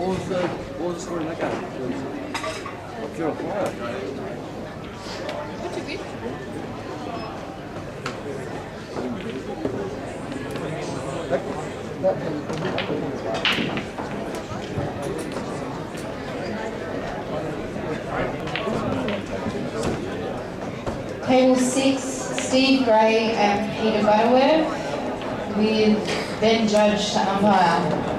What was the score in that game? Zero fire. What's your bid? Table 6, Steve Gray and Peter Butterworth, with then judge to umpire.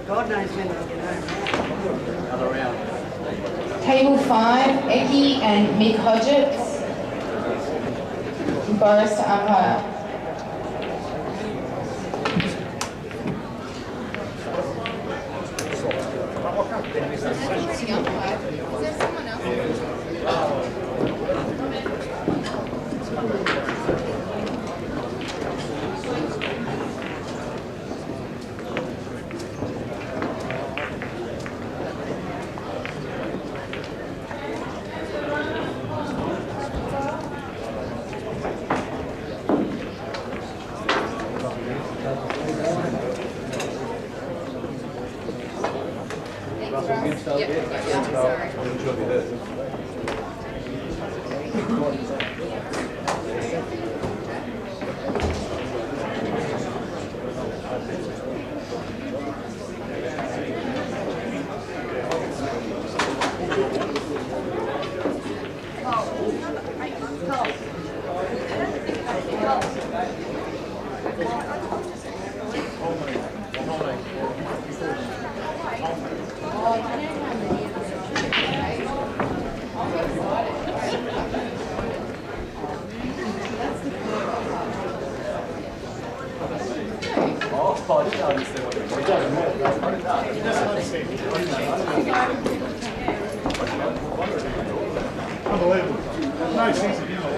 God knows when they'll get home. Another round. Table 5, Eki and Mick Hodgetts. Boris to umpire. Unbelievable. No sense of humour.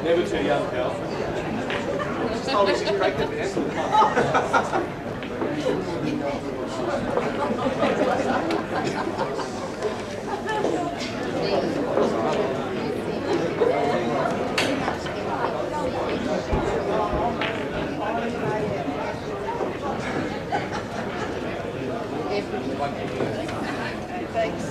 Never too young, pal. Just told us you cracked it, man. Thanks.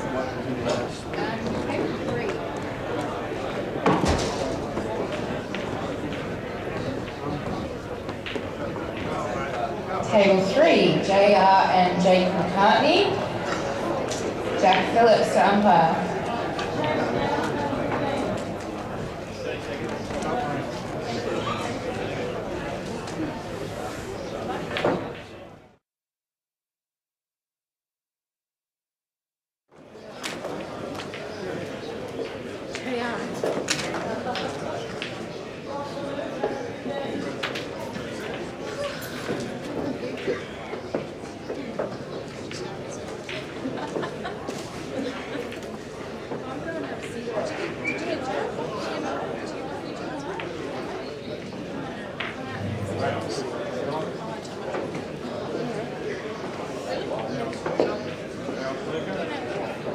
Table 3, JR and Jake McCartney. Jakk Phillips to umpire.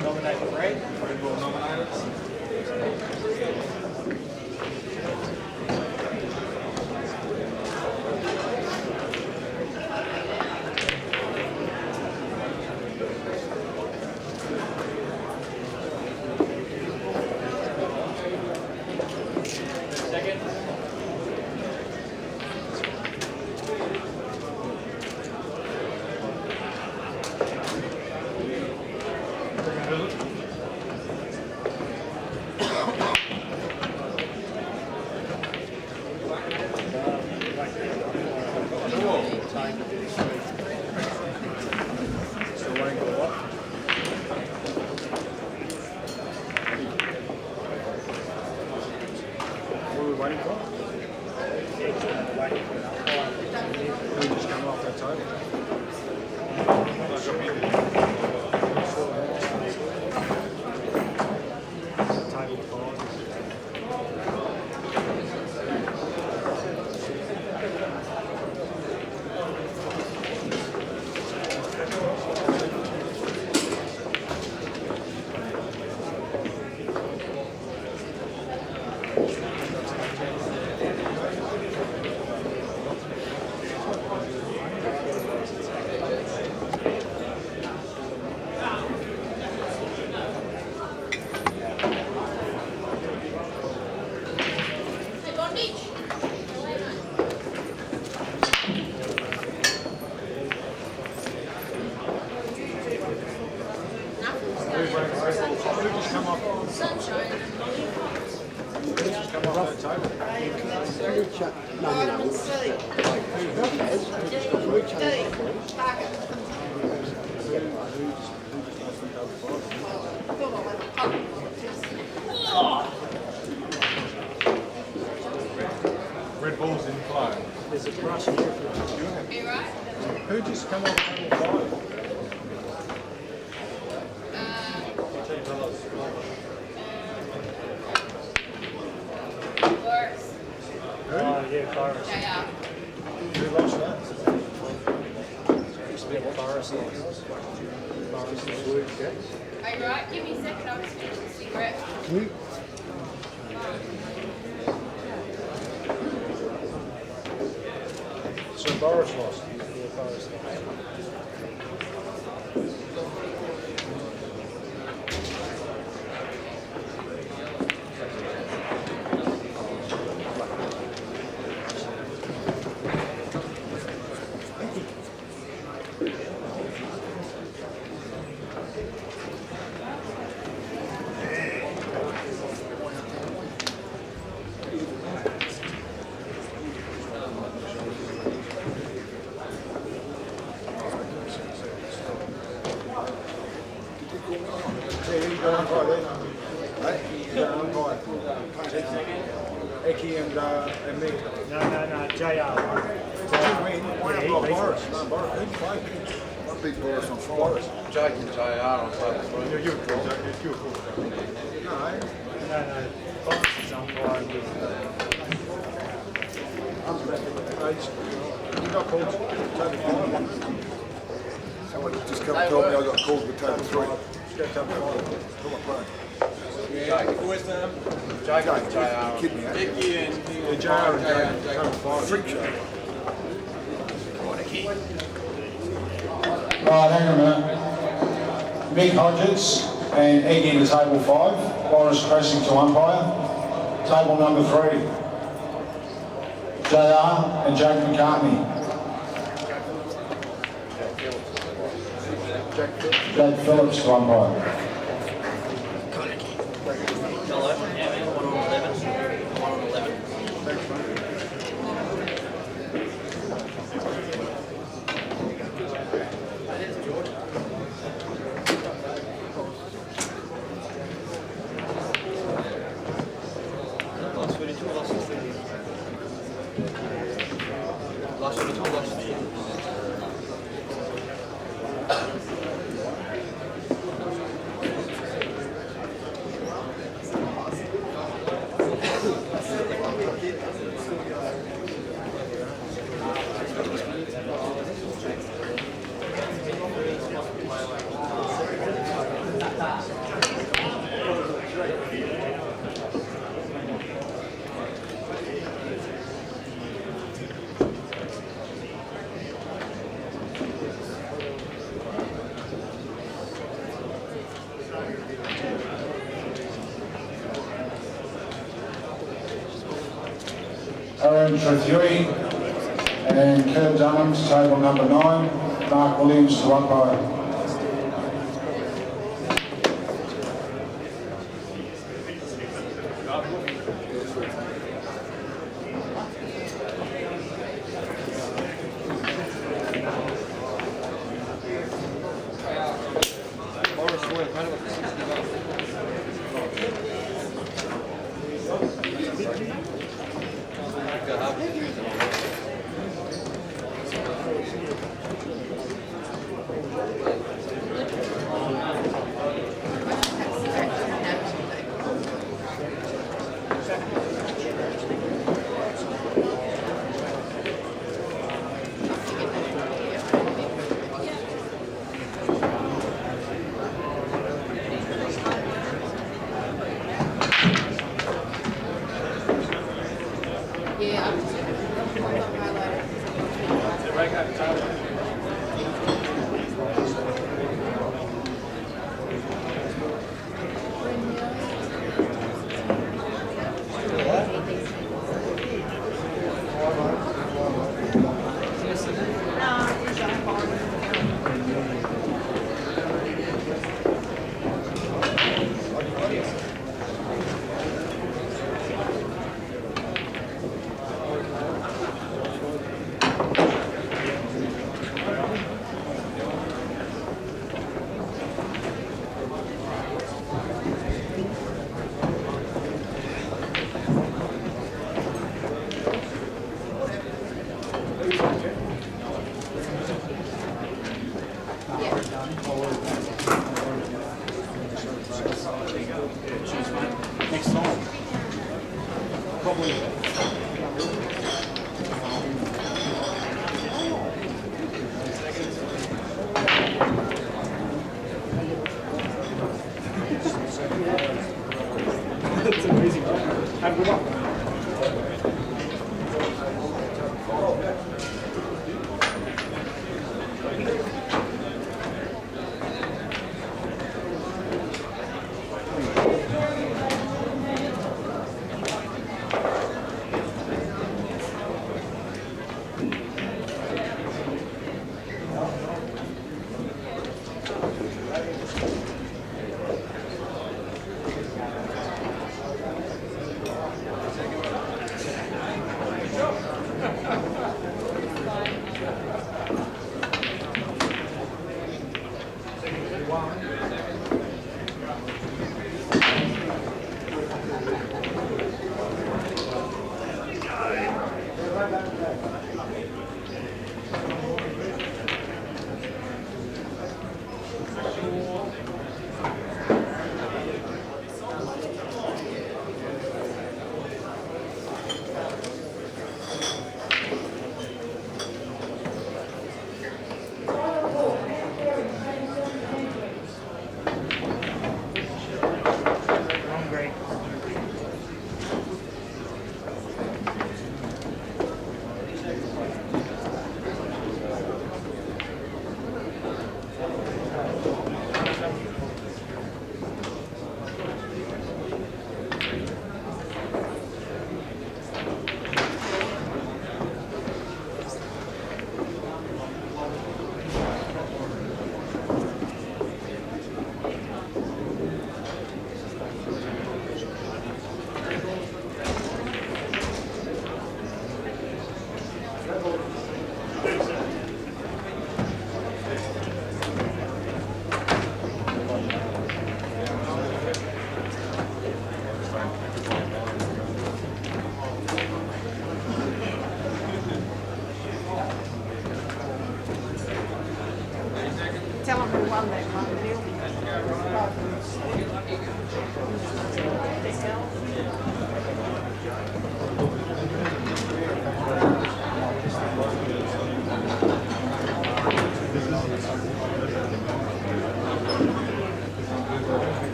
Nominate the break. We'll nominate it. Red Bull's in play. There's a brush here. Are you right? Who just come off table 5? Boris. Oh, yeah, Forest. JR. Who lost that? Used to be a Forest license. Forest license. Are you right? Give me a second, I'll just finish the cigarette. So Boris lost. Yeah, Forest license. Eki and me. No, JR. Boris. No, Boris. Who played? I beat Boris on Friday. Jakk and JR on table 3. You're cool. No. Forest is umpiring with. You got called table 5. Someone just come and told me I got called with table 3. Let's go table 5. Come on, play. Jakk and JR. Kid me, eh? Dickie and JR and table 5. Freak show. Right, hang on a minute. Mick Hodges and Eggy to table 5. Boris Cressing to umpire. Table number 3. JR and Jakk McCartney. Jakk Phillips to umpire. Trethewey and Kurt Dunham to table number 9. Mark Williams to umpire. Yeah, I'm just highlighter. Next time. Probably. It's amazing. Have a good one. Tell them who won that one, Bill.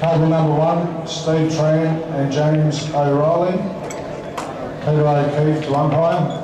Table number 1, Steve Tran and James Oreilly. Peter O'Keefe to umpire.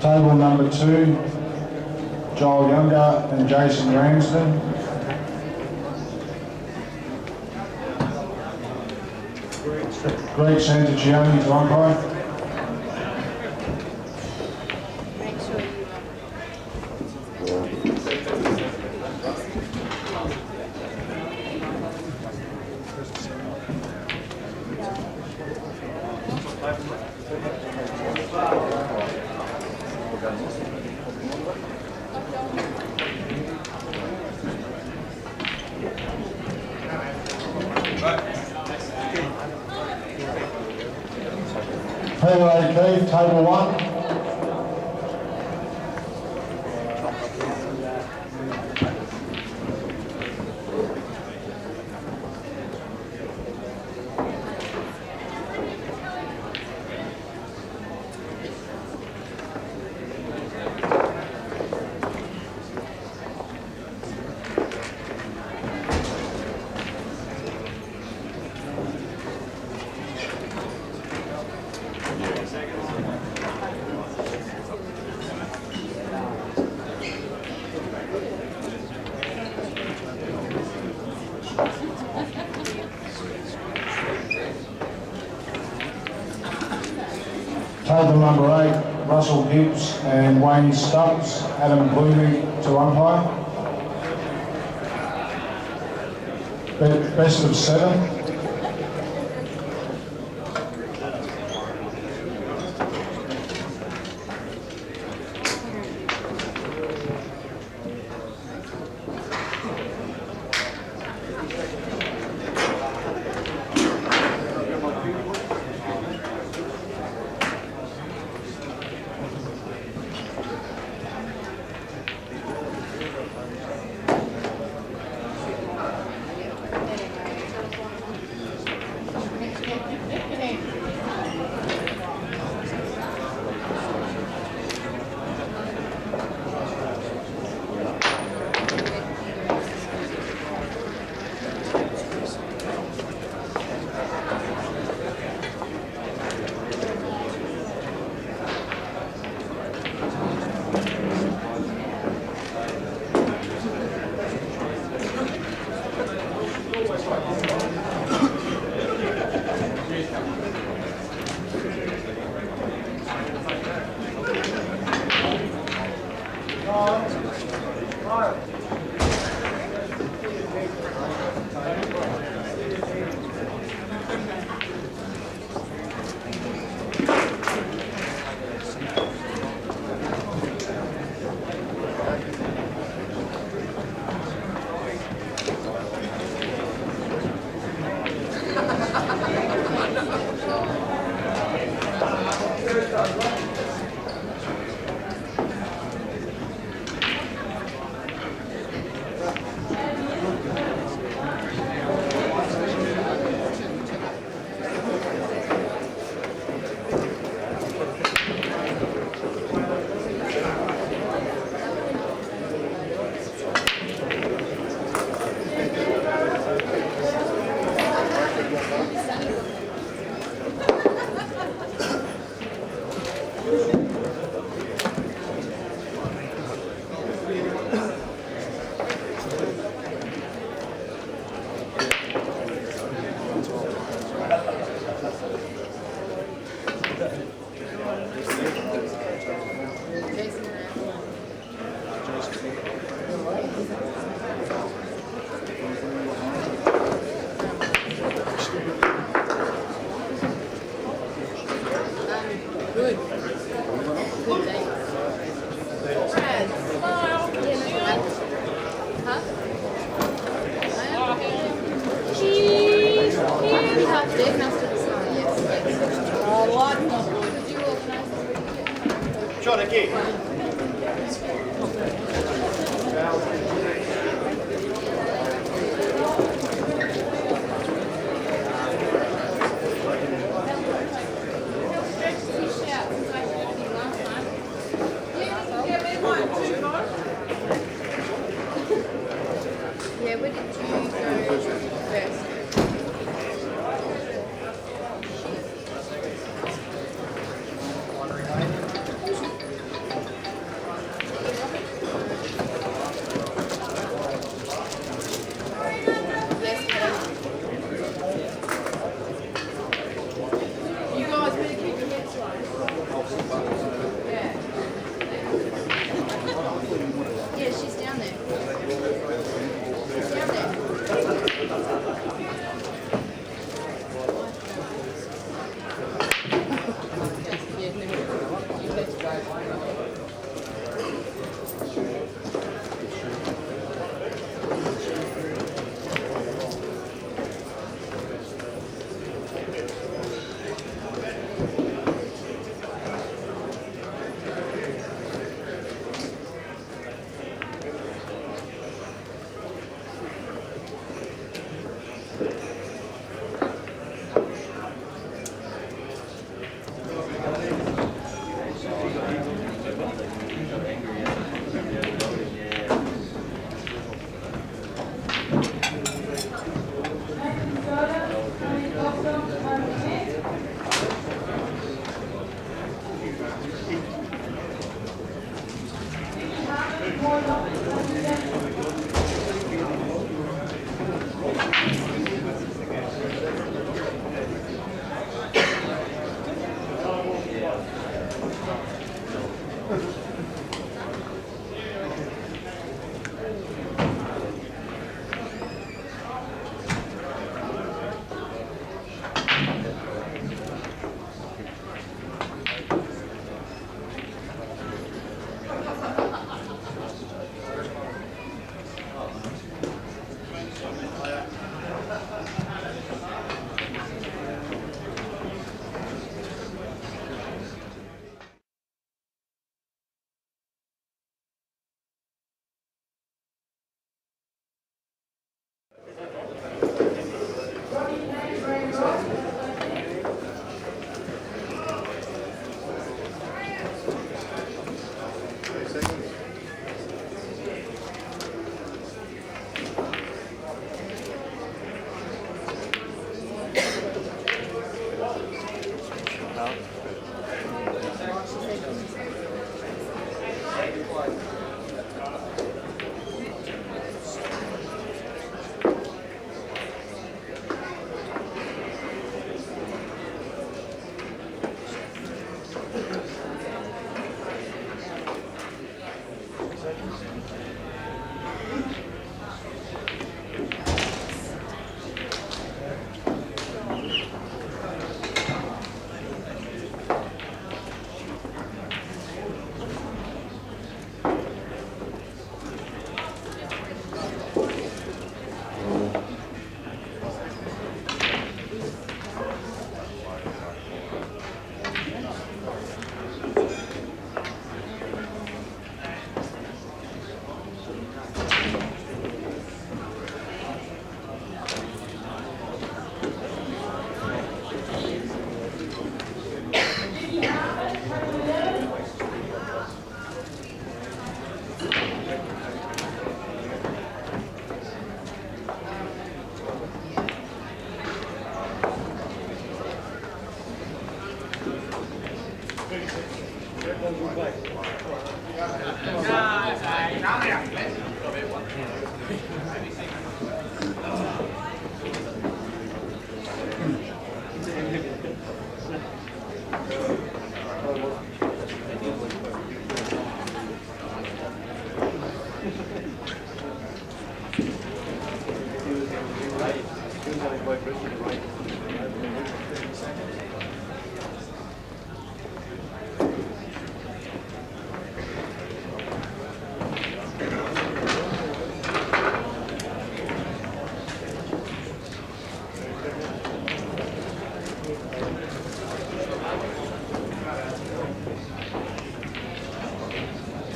Table number 2, Johl and Jason Ramsden. Greg Santaccioni to umpire. Make sure you Peter O'Keefe, table 1. Table number 8, Russell Gibbs and Wayne Stubbs, Adam Blooming to umpire. Best of 7. Yeah, where did you go first? You guys better keep your heads right. Yeah. Yeah, she's down there. She's down there.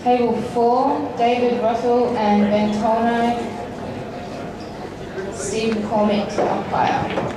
Table 4, David Russell and Ben Tolno. Steve McCormick to umpire.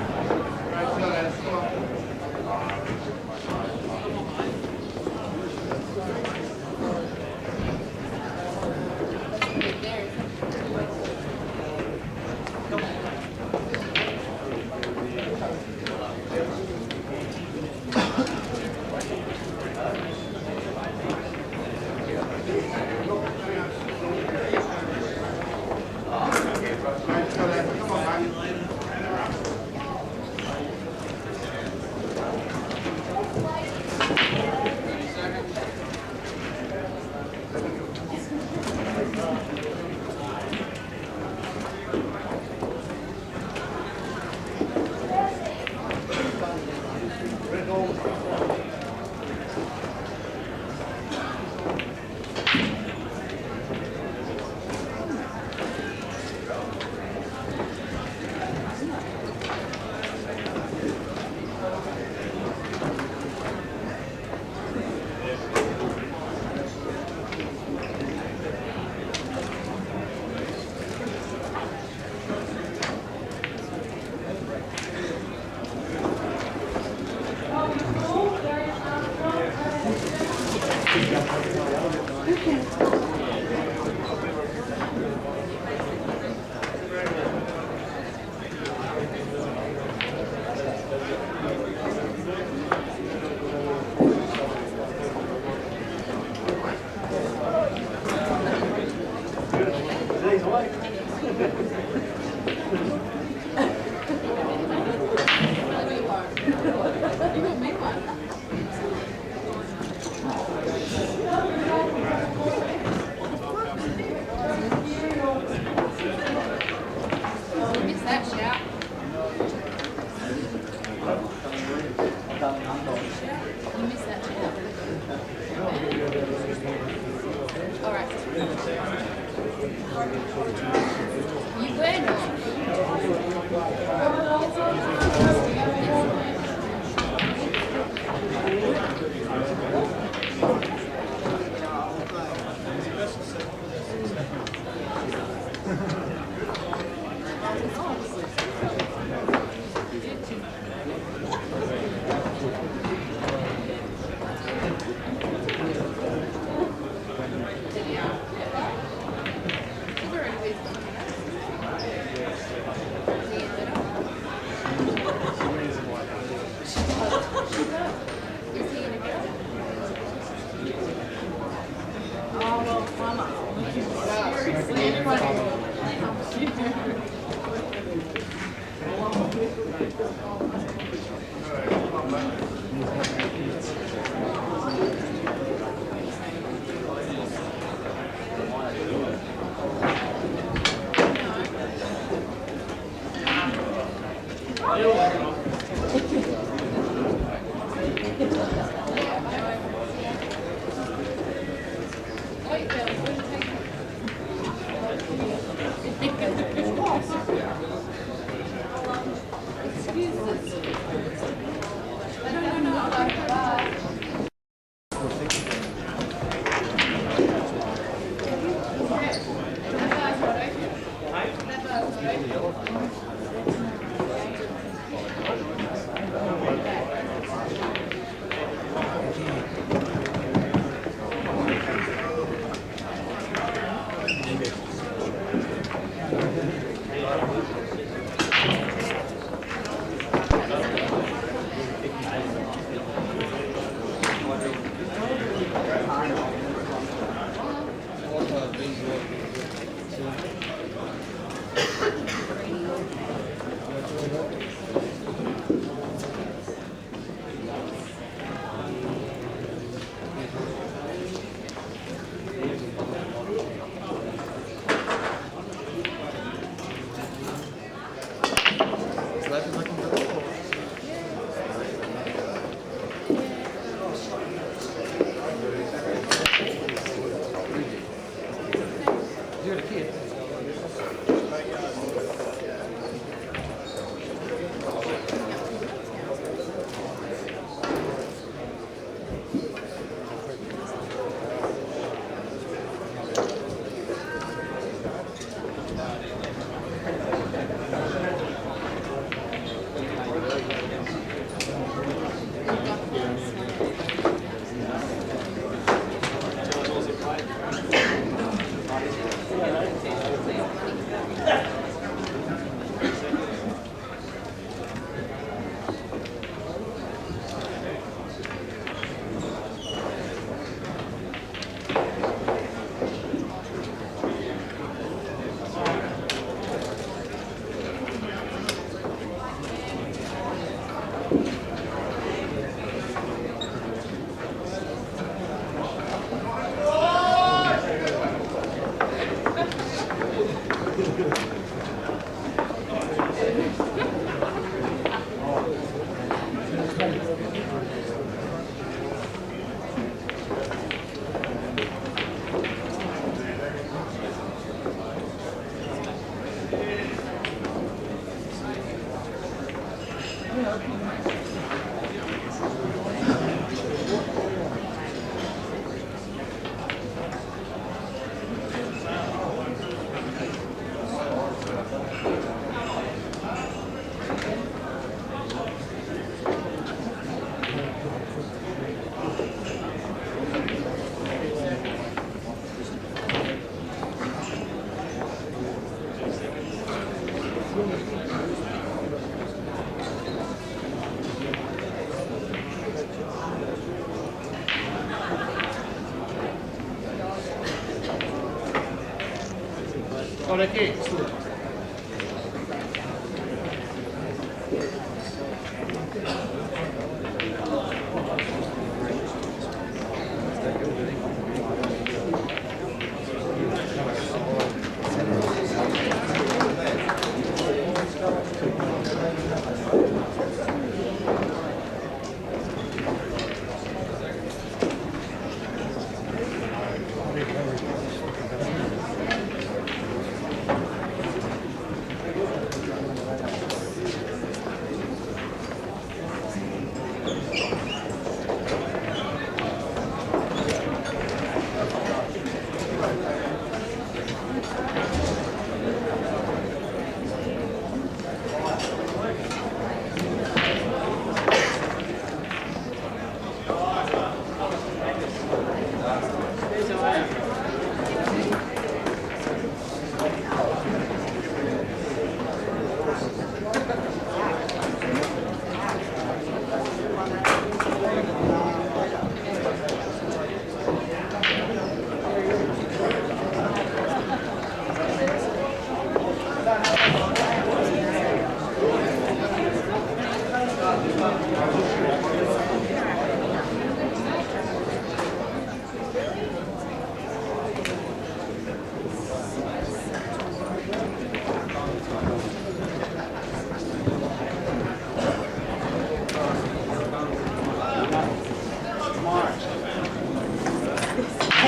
Olha aqui.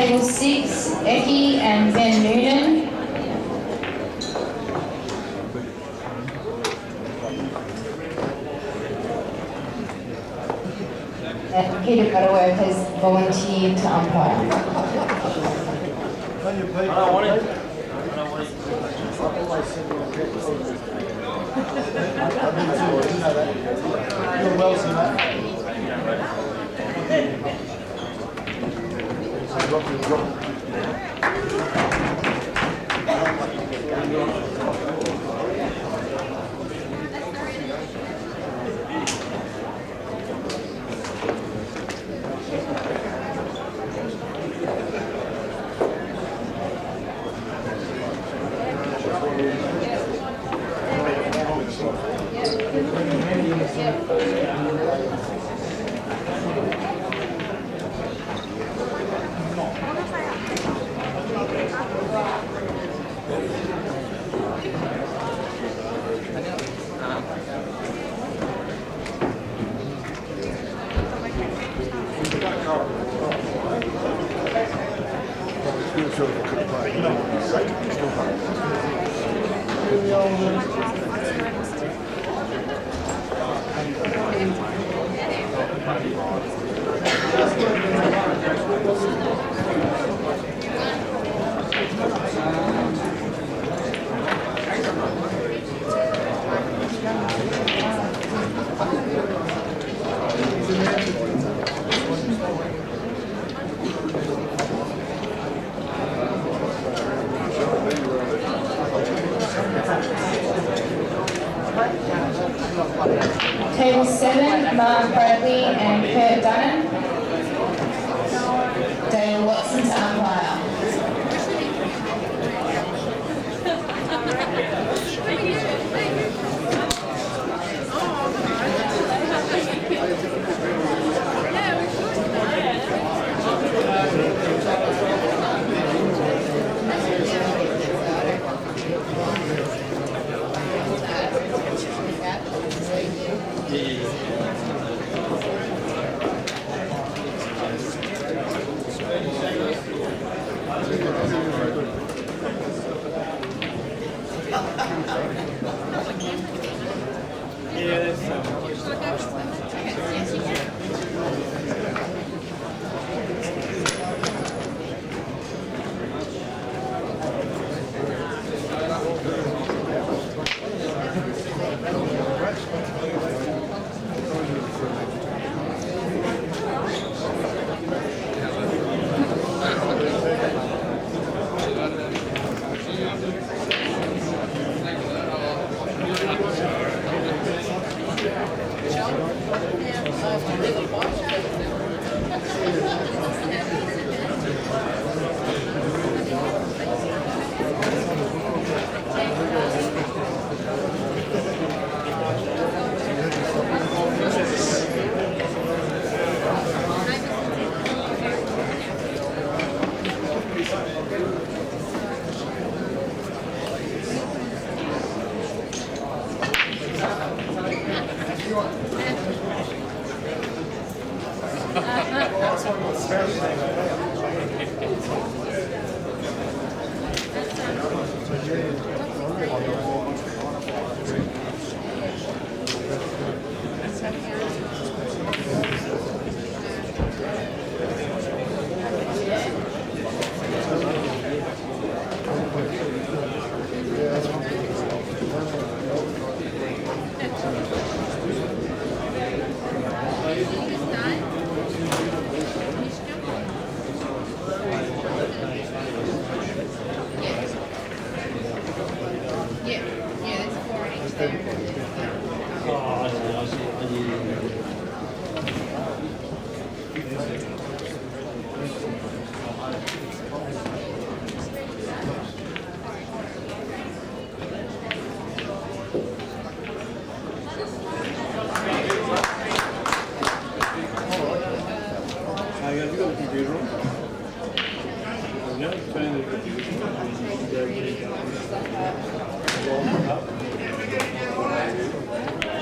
Table 6, Eki and Ben Noonan. And Peter Butterworth has volunteered to umpire. I don't want it. I don't want it. You're well, sir. Table 7, Mark Bradley and Kurt Dunham. Dale Watson to umpire.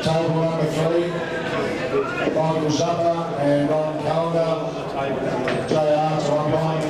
Table number 3, Michael Zuppa and Callendar, JR to umpire.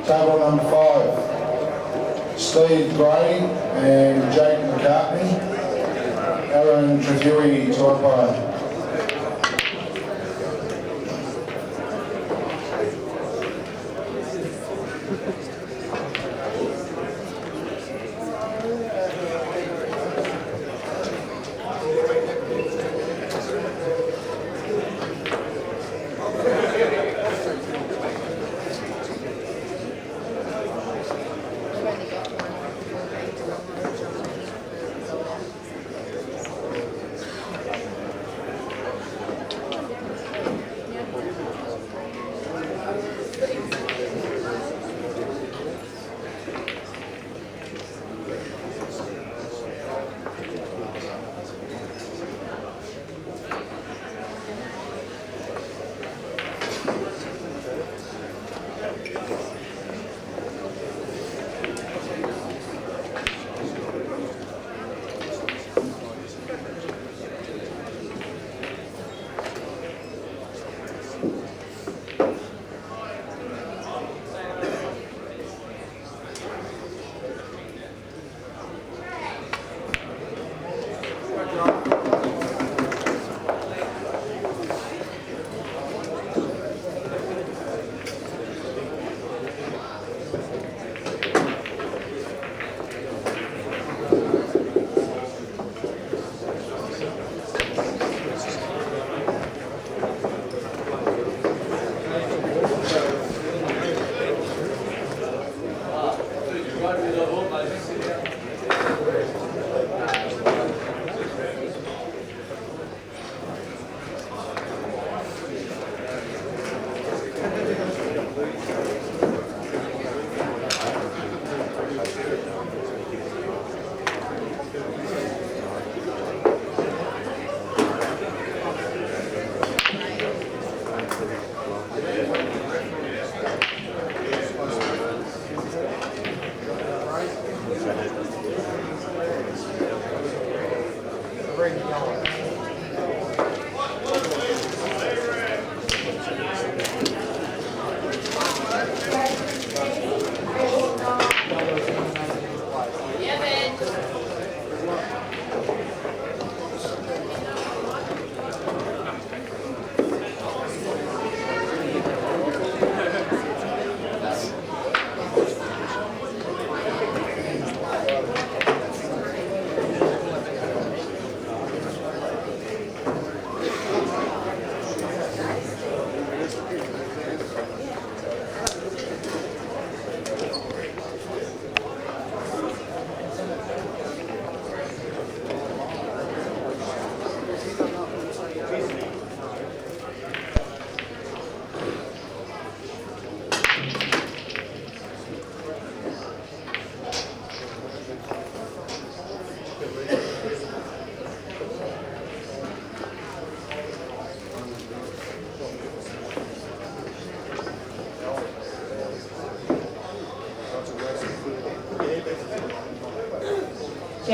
Table number 5, Steve Gray and Jakk McCartney. Aaron Trefui to umpire.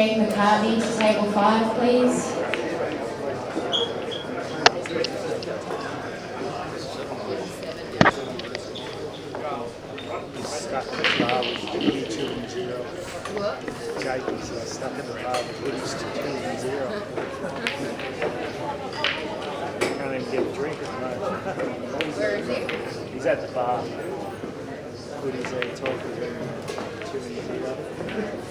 Jake McCartney to table 5, please. He's stuck at the bar with Woody 2-0. What? Jakk is stuck at the bar with Woody's 2-0. Can't even get a drink at the moment. Where is he? He's at the bar. Woody's there talking to him. 2-0.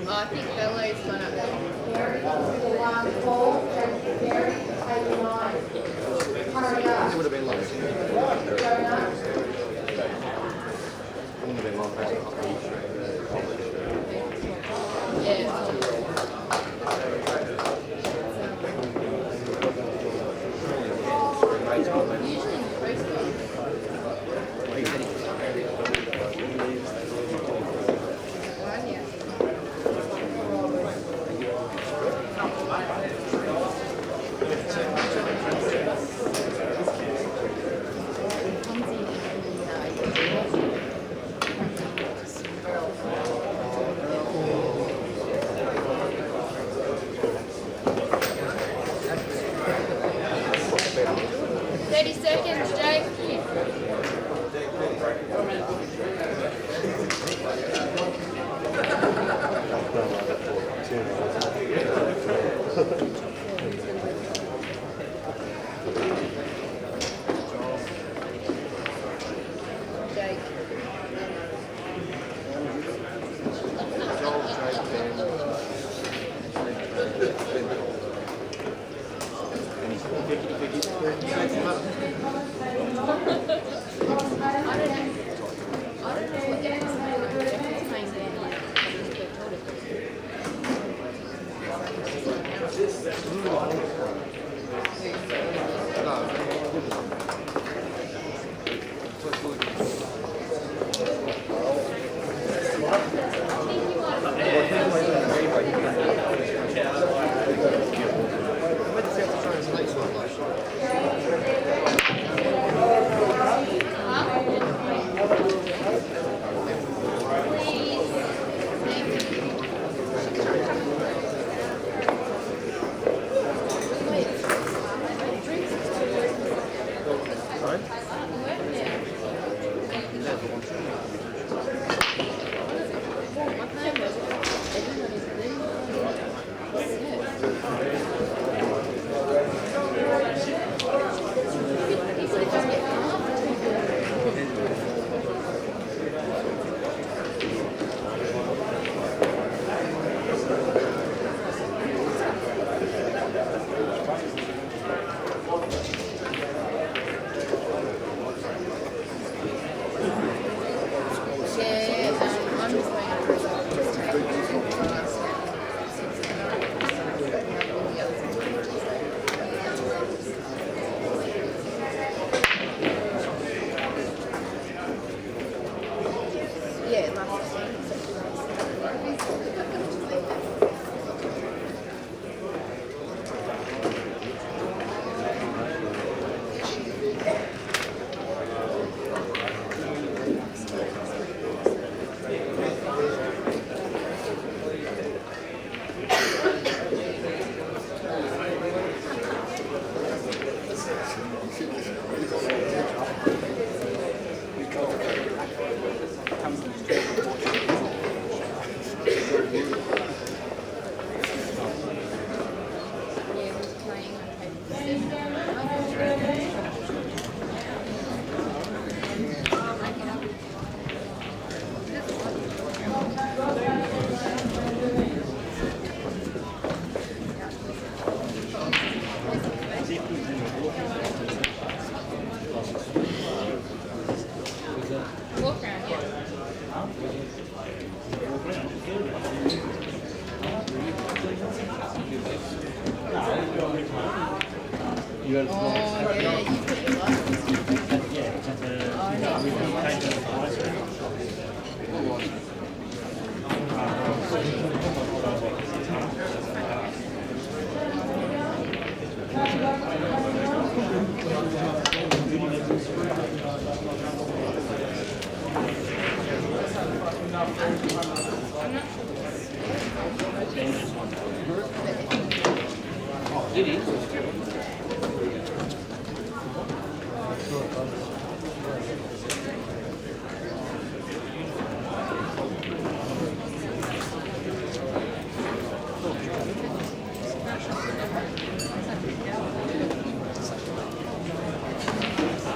I think Bella's gone up there. It would have been like. It would have been long past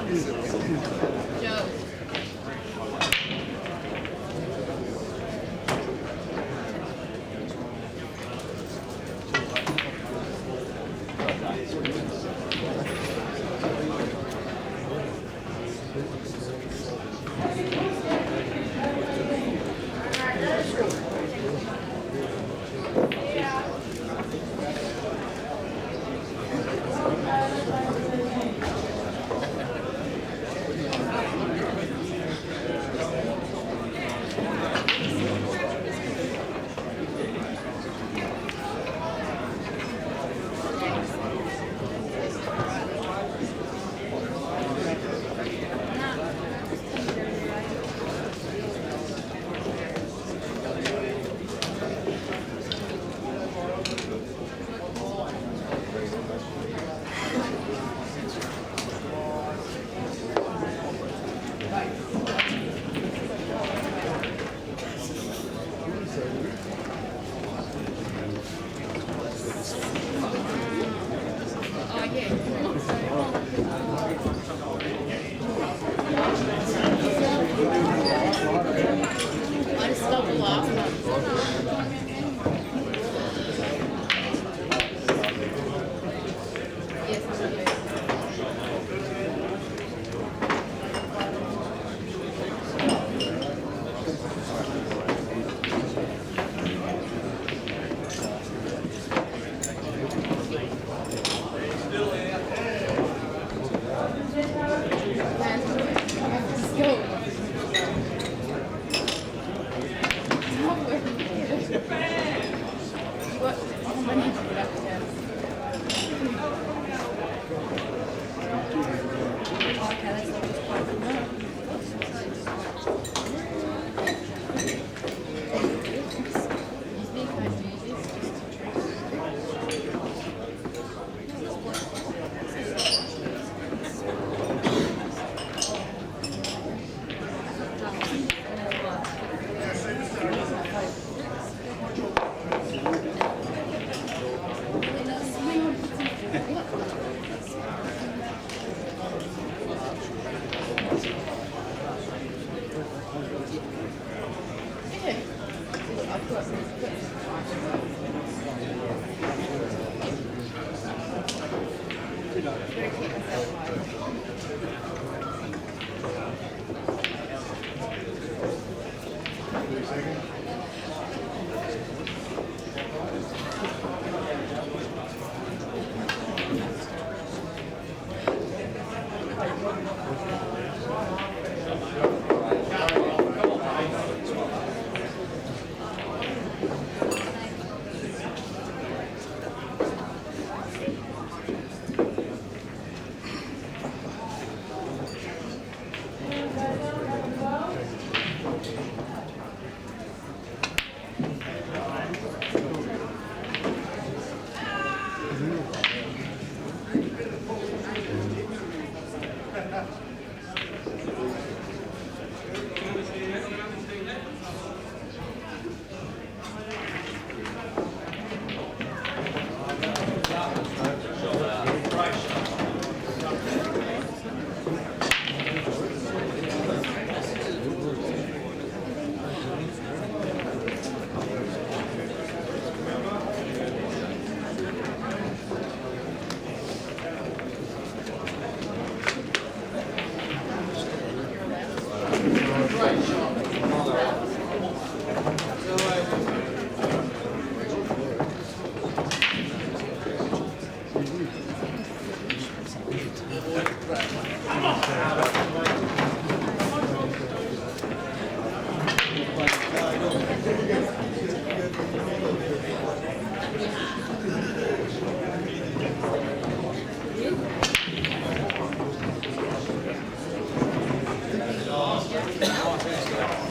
Johl. I just stopped the last one. Yes, I'm good. Let's go.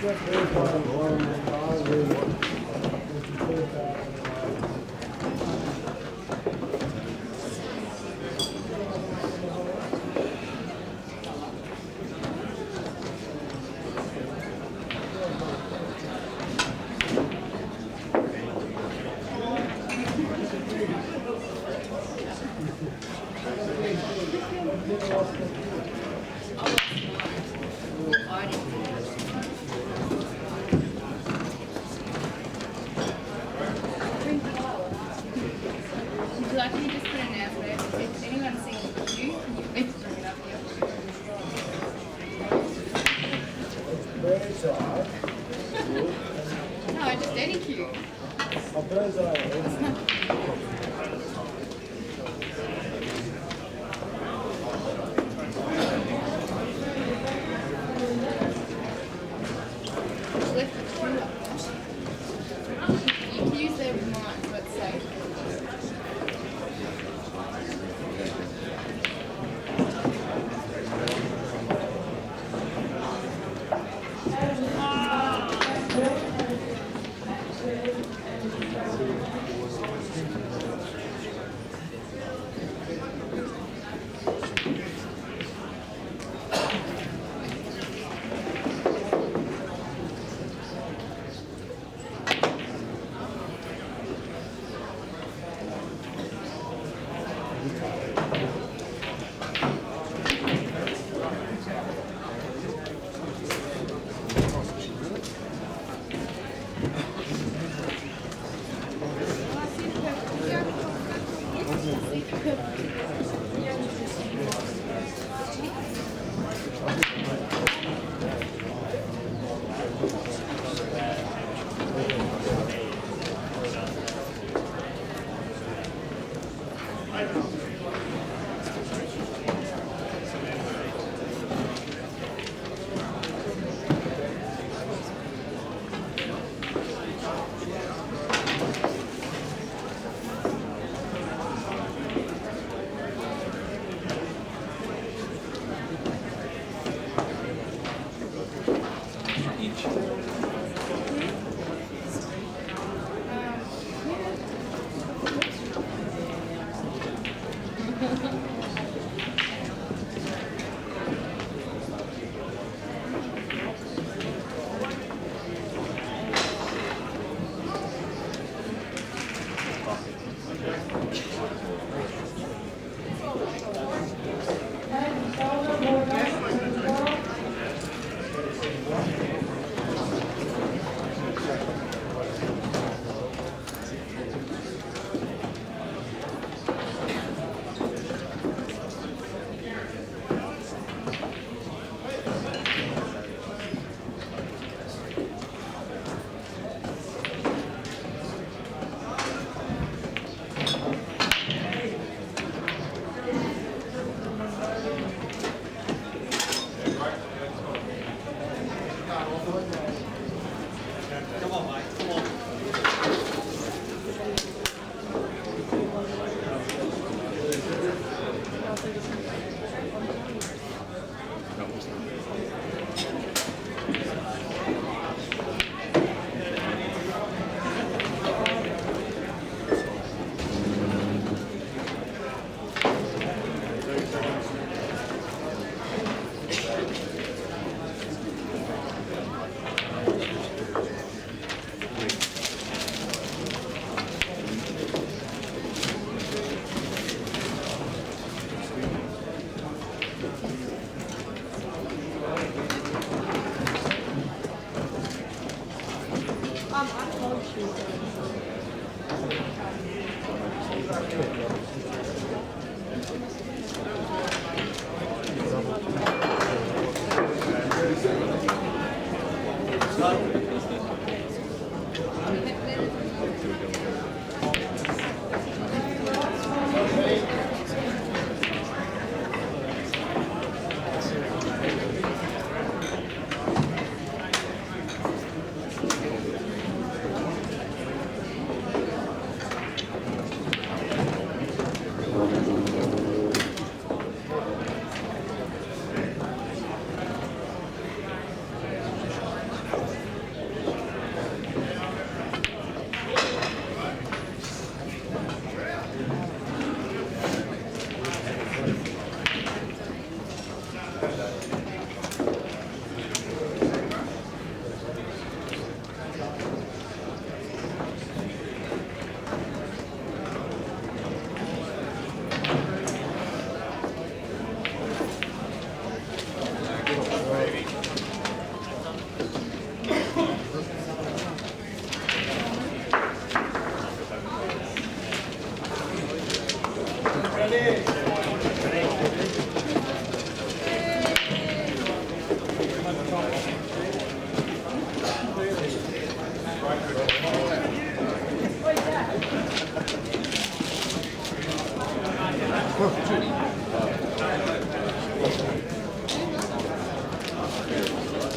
Would you like me to just put an announcement? If anyone sings you, can you please bring it up here? No, just any cue. Left the two up. You can use their mine, but safe.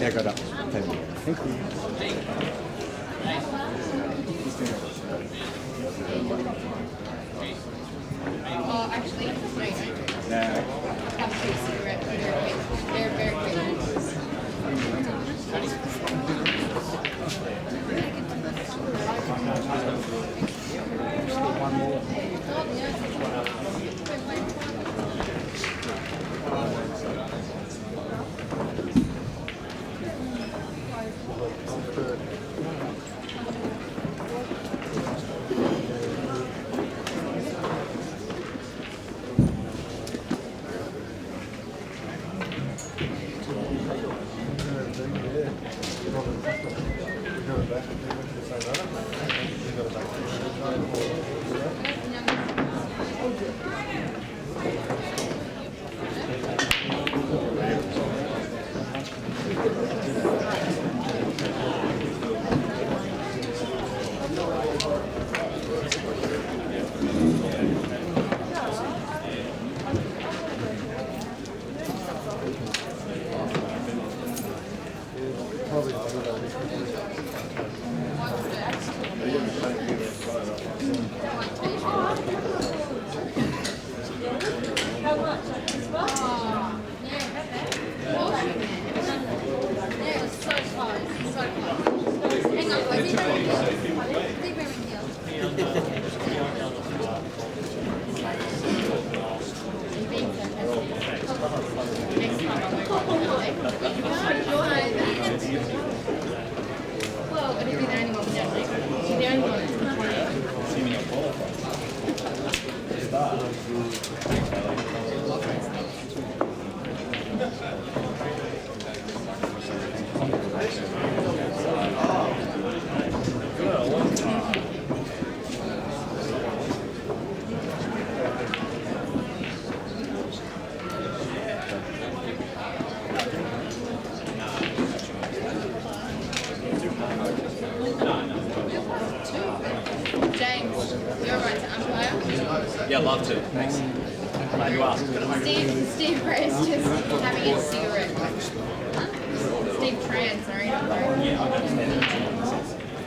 Yeah, got up. Thank you. Oh, actually, no, you don't. Nah. Have a cigarette. They're very quick. Yeah, love to. Thanks. Glad you asked. Steve Gray's just having a cigarette. Steve Tran, sorry. Yeah, I understand.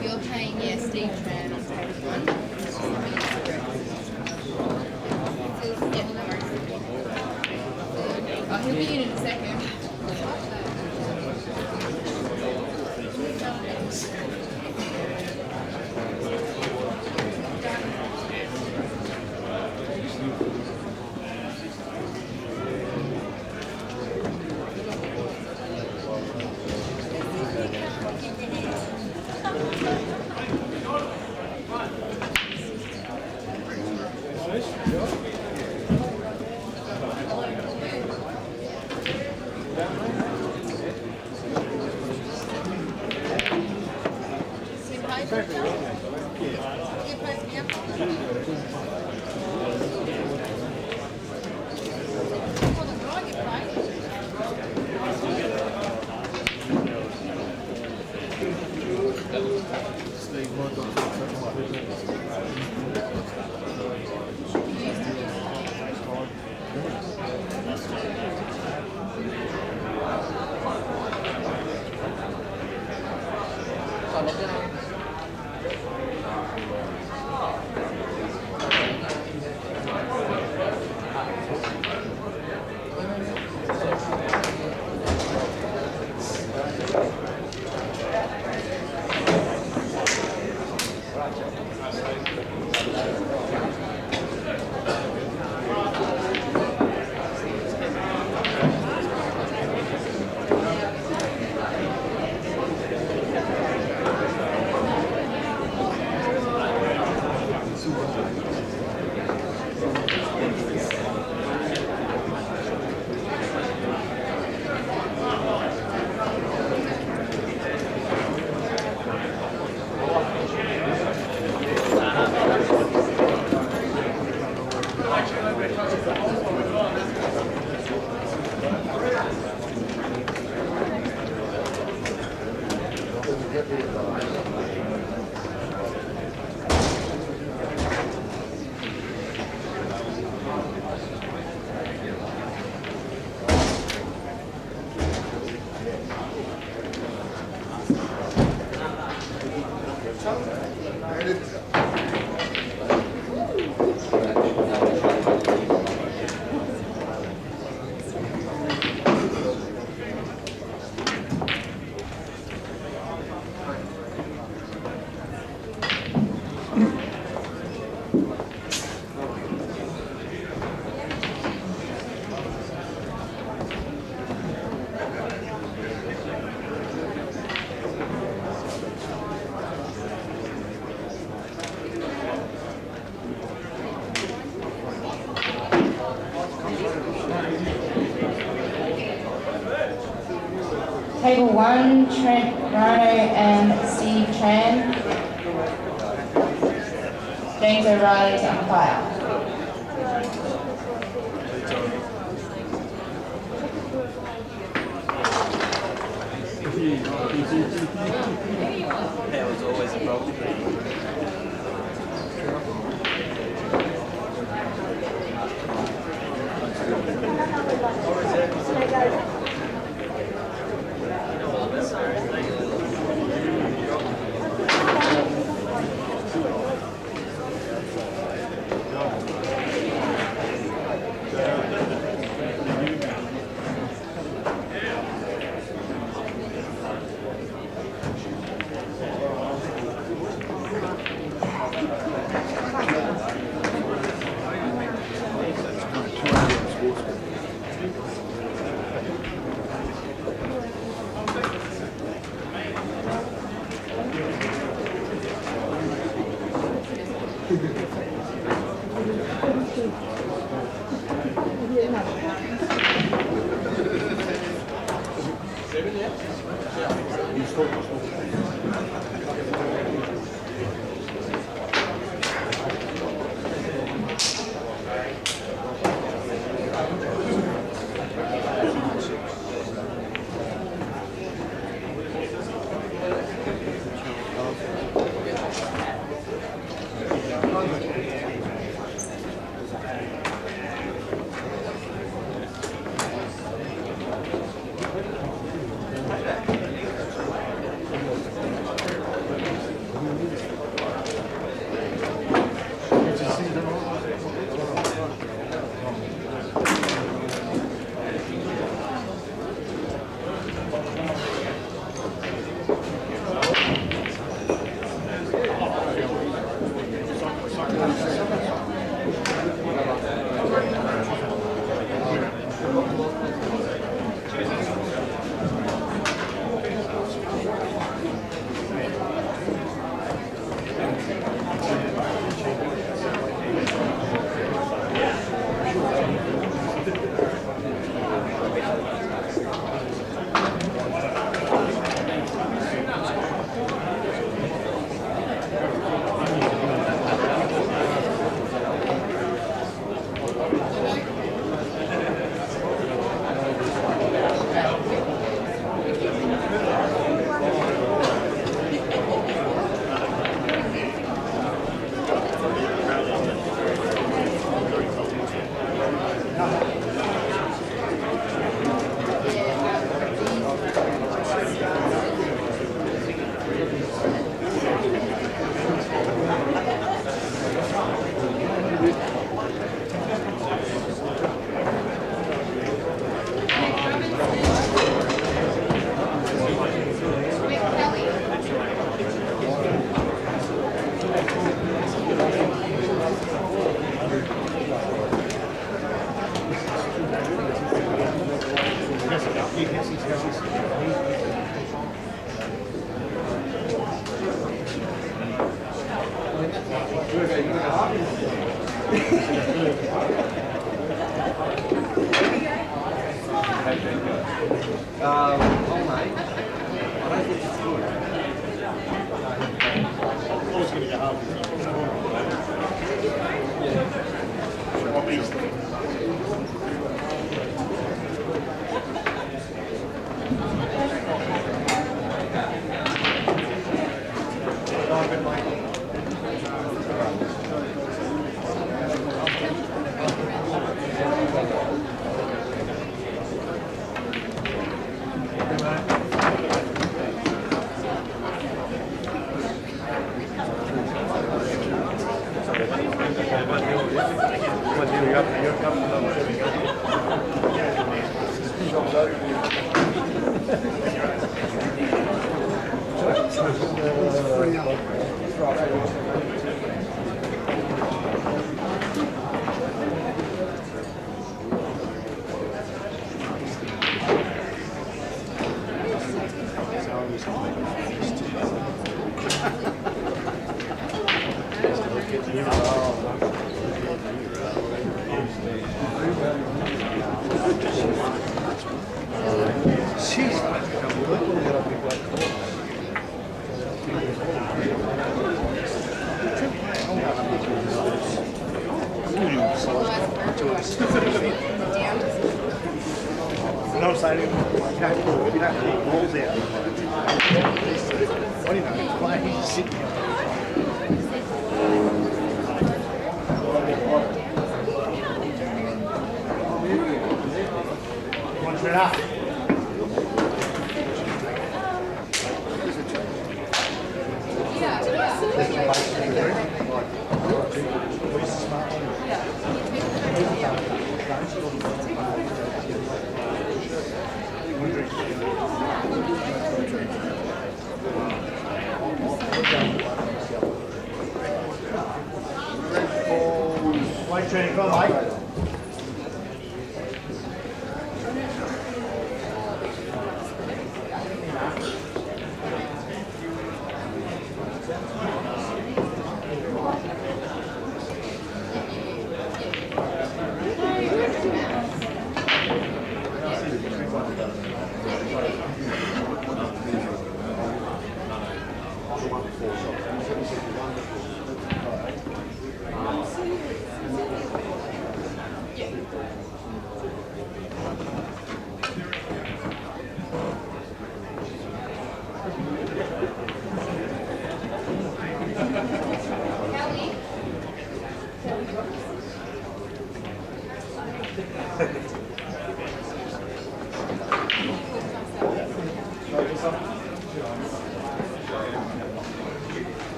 You're paying, yeah, Steve Tran on page one. Oh, he'll be in a second. Table 1, Trent Rhino and Steve Tran. James Oreilly to umpire. That was always a problem. And I'm saying, you don't put balls out. What do you know? Why he's just sitting there. One for enough. White training, come on, Mike.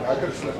I could have slipped.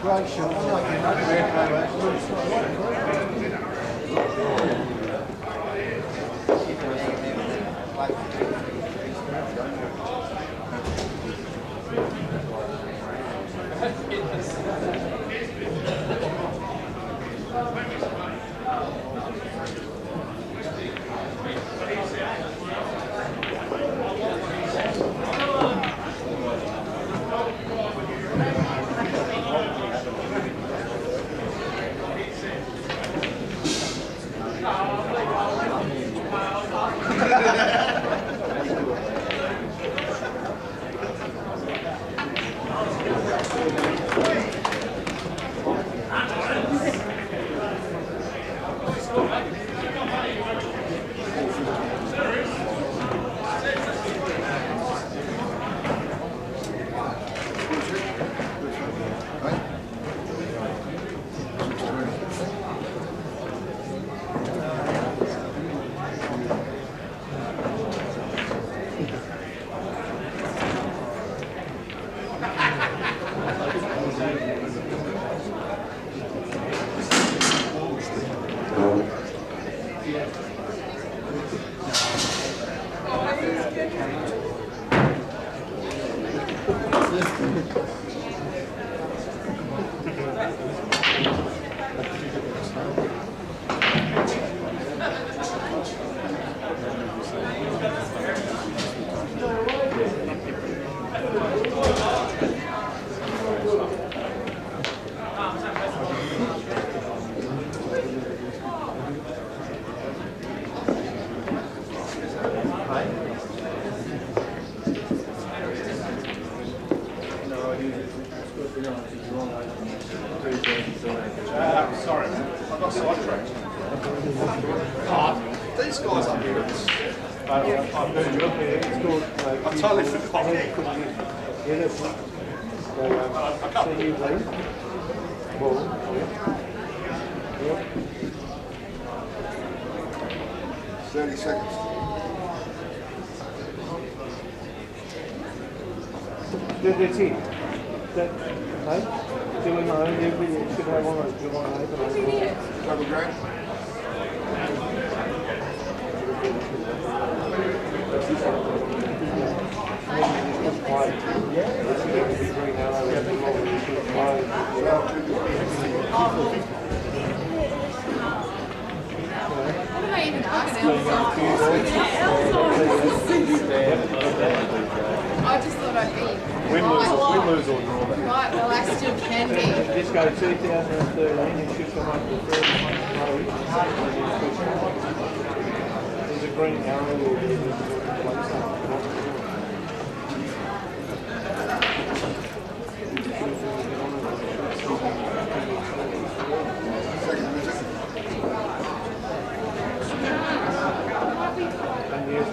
Great shot. Sorry, I got sidetracked. These guys up here, I totally forgot. Yeah, that's right. So you lead. Ball. Yep. 30 seconds. That's it. That, mate? Doing my own, you should have one of those Geelong Open. Double grade. What am I even asking? I just thought I'd be. Win, lose or draw that. Right, well, I still can be. Just go 2013, you should come up to the third road. There's a green arrow or Second visit. and yes,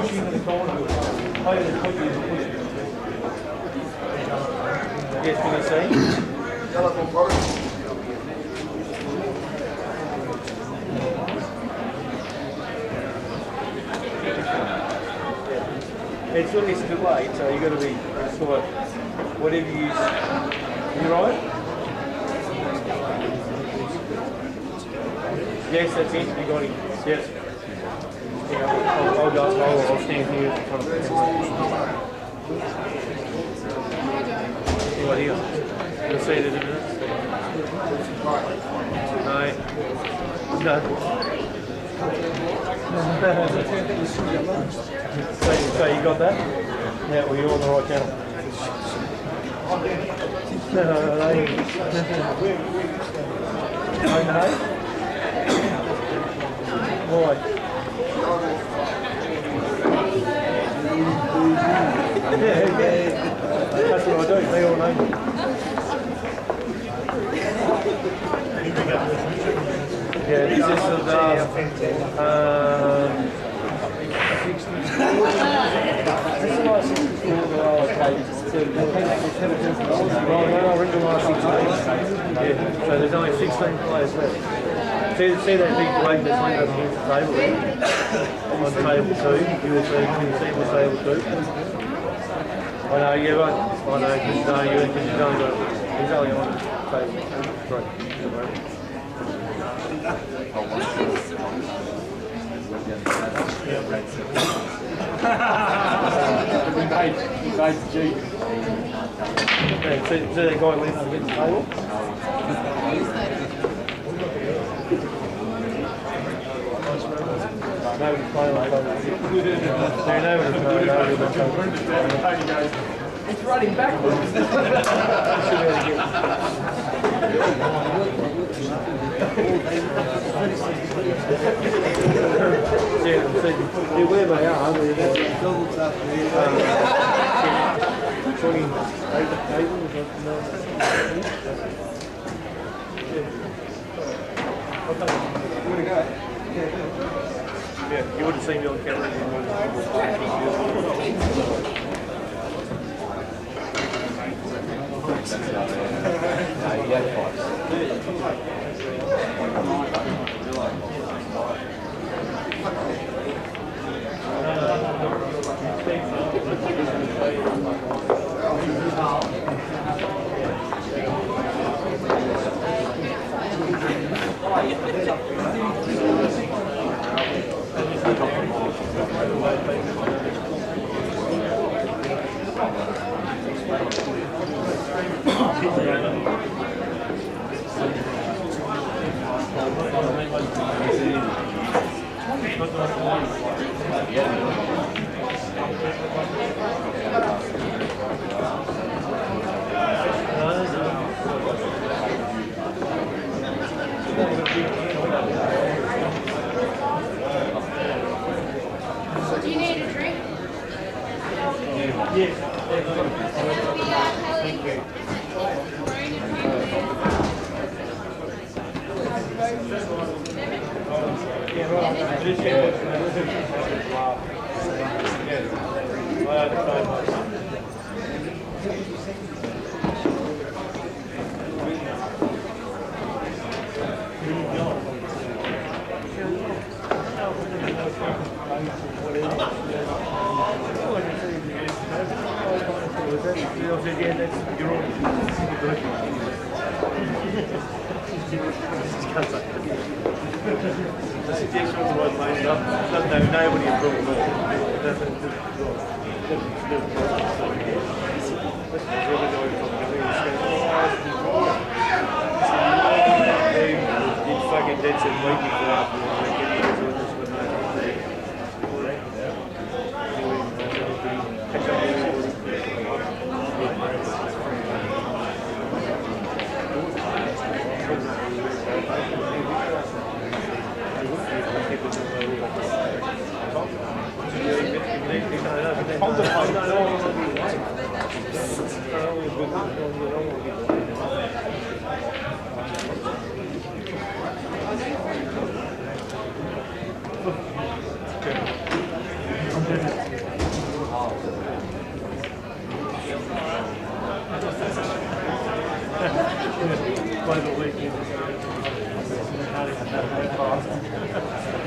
pushing the corner. Yes, can you see? It's really too late, so you've got to be sort of whatever you use. You right? Yes, that's it. You got him. Yes. I'll stand here in front of the what here? You'll see it in a minute. No. So you got that? Yeah, well, you're on the right channel. Okay. Why? Yeah. That's what I do. They all know me. Yeah, this is the 'cause there's only 16 players left. See that big weight that's laying up against the table there? On table 2, you will see, can you see the table 2? I know, yeah, right. I know, because he's only on table 3. See that guy leaning against the table? Nobody's playing like that. It's running backwards. See where they are, they're double tap there. 20 over table. Yeah, you wouldn't see me on camera anymore. Do you need a drink? Yes. Nobody approved fucking dead set week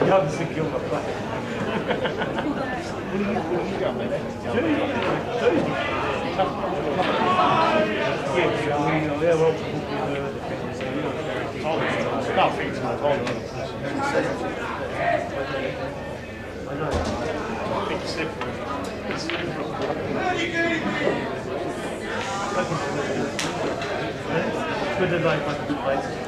Comes to kill my play. Good as I fucking play.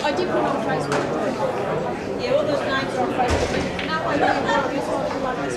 I did put on Facebook. Yeah, all those names are on Facebook. Now I know what you thought about this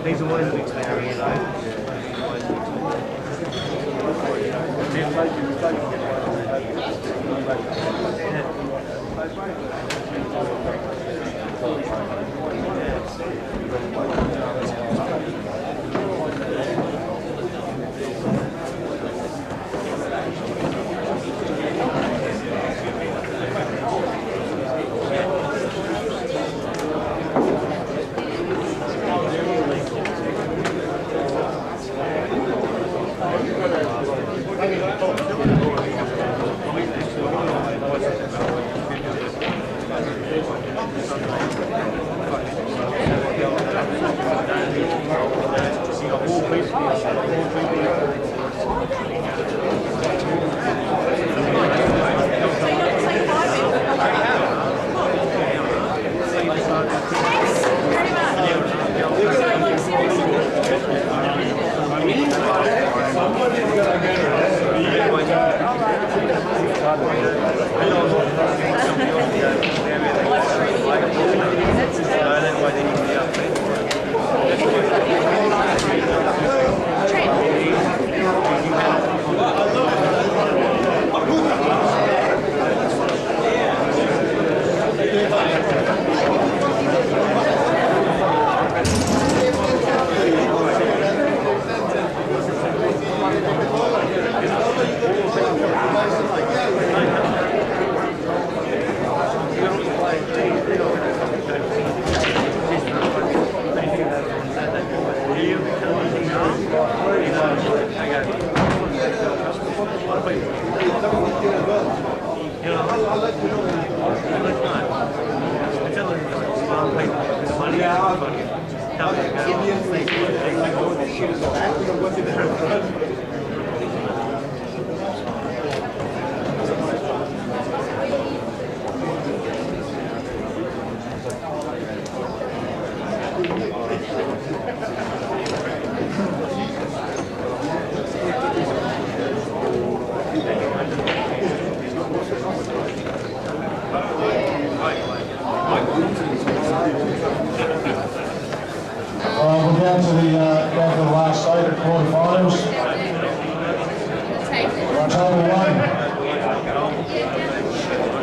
These are always mixed area, you know. We're down to the last eight at quarterfinals. Table 1,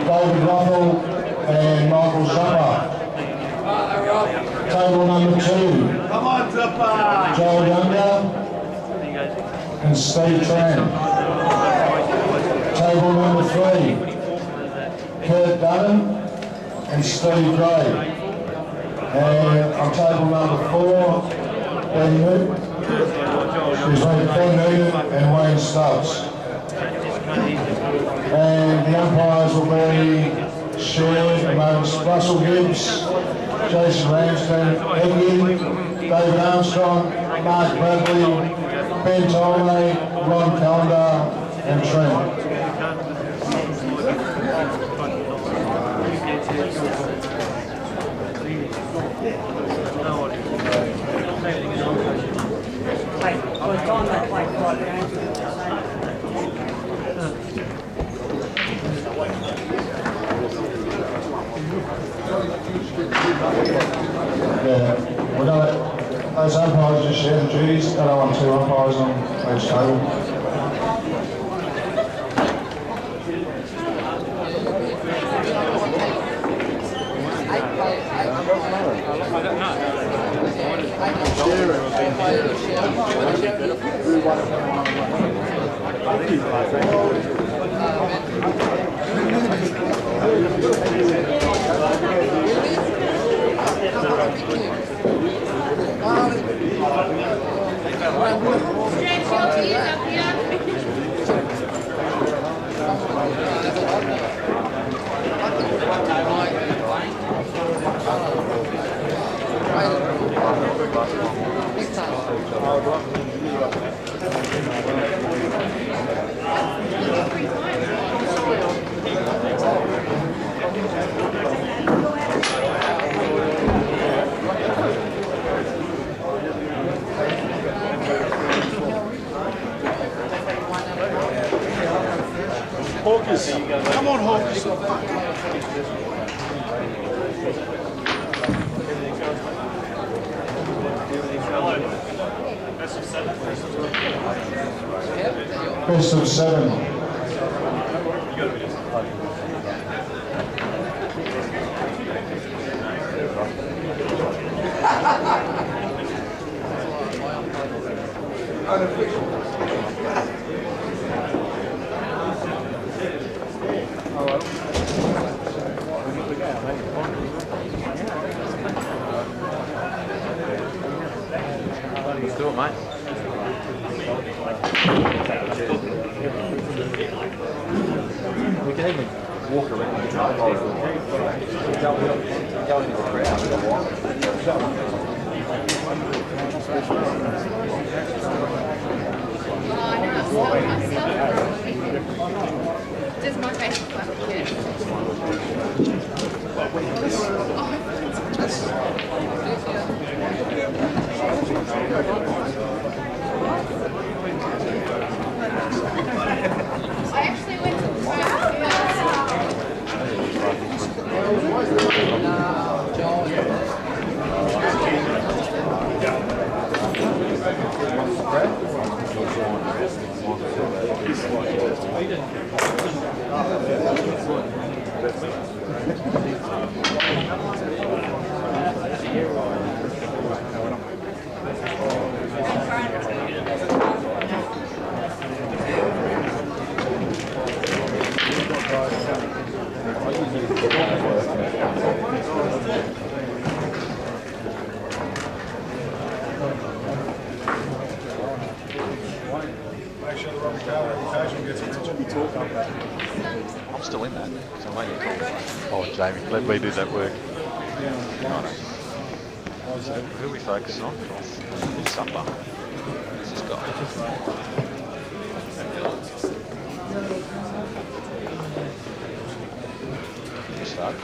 David Russell and Michael Zuppa. Table number 2, Come on, Zuppa! Johl and Steve Tran. Table number 3, Dunham and Steve Gray. And on table number 4, Ben Newton and Wayne Stubbs. And the umpires will be shared amongst Russell Gibbs, Jason Ramsden, Eggy, David Armstrong, Mark Bradley, Ben Oreilly, Ron Callendar and Tran. Yeah, we're gonna let those umpires just share the duties. I don't want 2 umpires on each table. Stretch your feet up here. Hawkers. Come on, Hawkers. Best of 7. Let's do it, mate. We can even walk around and try to go into the crowd. Does my face look like a kid? I actually went to Make sure the Robbie Taylor occasion gets attention. I'm still in that, because I'm only a call. Oh, Jamie, let me do that work. Who are we focusing on? Zuppa. Who's this guy? Start.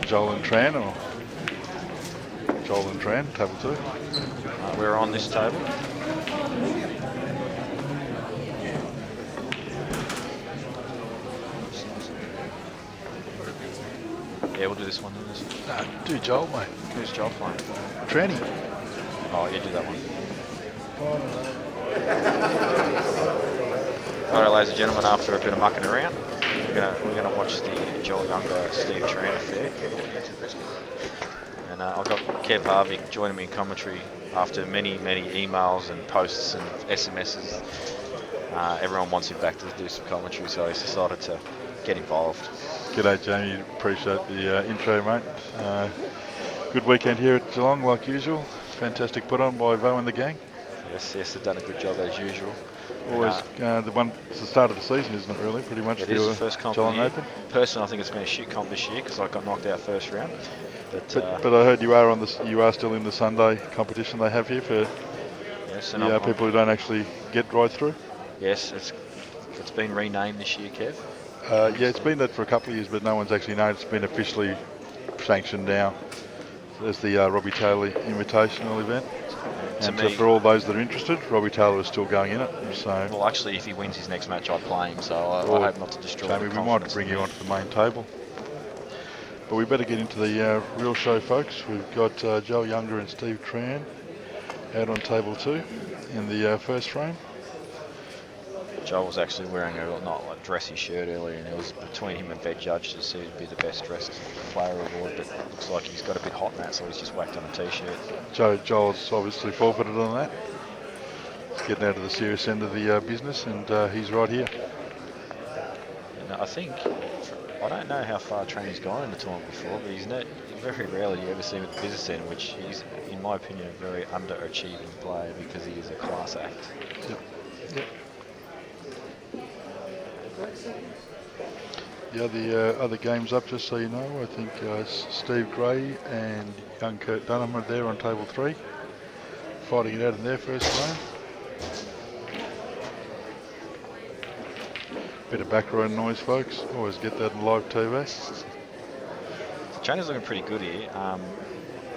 Johl and Tran, or Johl and Tran, table 2. We're on this table. Yeah, we'll do this one. No, do Johl, mate. Who's Johl playing? Tranny. Oh, yeah, do that one. All right, ladies and gentlemen, after a bit of mucking around, we're gonna watch the Johl Younger Steve Tran affair. And I've got Kev Harvick joining me in commentary after many emails and posts and SMSs. Everyone wants him back to do some commentary, so he's decided to get involved. G'day, Jamie. Appreciate the intro, mate. Good weekend here at Geelong, like usual. Fantastic put on by Vo and the gang. Yes, they've done a good job as usual. Always it's the start of the season, isn't it? Really, pretty much. It is the first comp Geelong Open. Personally, I think it's been a shit comp this year because I got knocked out first round. But I heard you are still in the Sunday competition they have here for people who don't actually get right through. Yes, it's been renamed this year, Kev. Yeah, it's been that for a couple of years, but no one's actually known it's been officially sanctioned now. There's the Robbie Taylor Invitational event. And for all those that are interested, Robbie Taylor is still going in it. So. Well, actually, if he wins his next match, I'd play him. So I hope not to destroy. Jamie, we might bring you onto the main table. But we better get into the real show, folks. We've got Johl Younger and Steve Tran out on table 2 in the first frame. Johl was actually wearing a dressy shirt earlier, and it was between him and Vet Judge to see who'd be the best dressed player award. But it looks like he's got a bit hot in that, so he's just whacked on a t-shirt. Johl's obviously forfeited on that. He's getting out of the serious end of the business, and he's right here. And I don't know how far Tran's gone in the tournament before, but very rarely you ever see him at the business end, which he's, in my opinion, a very underachieving player because he is a class act. Yep. The other games up, just so you know, I think Steve Gray and young Kurt Dunham are there on table 3, fighting it out in their first frame. Bit of background noise, folks. Always get that in live TV. Train's looking pretty good here.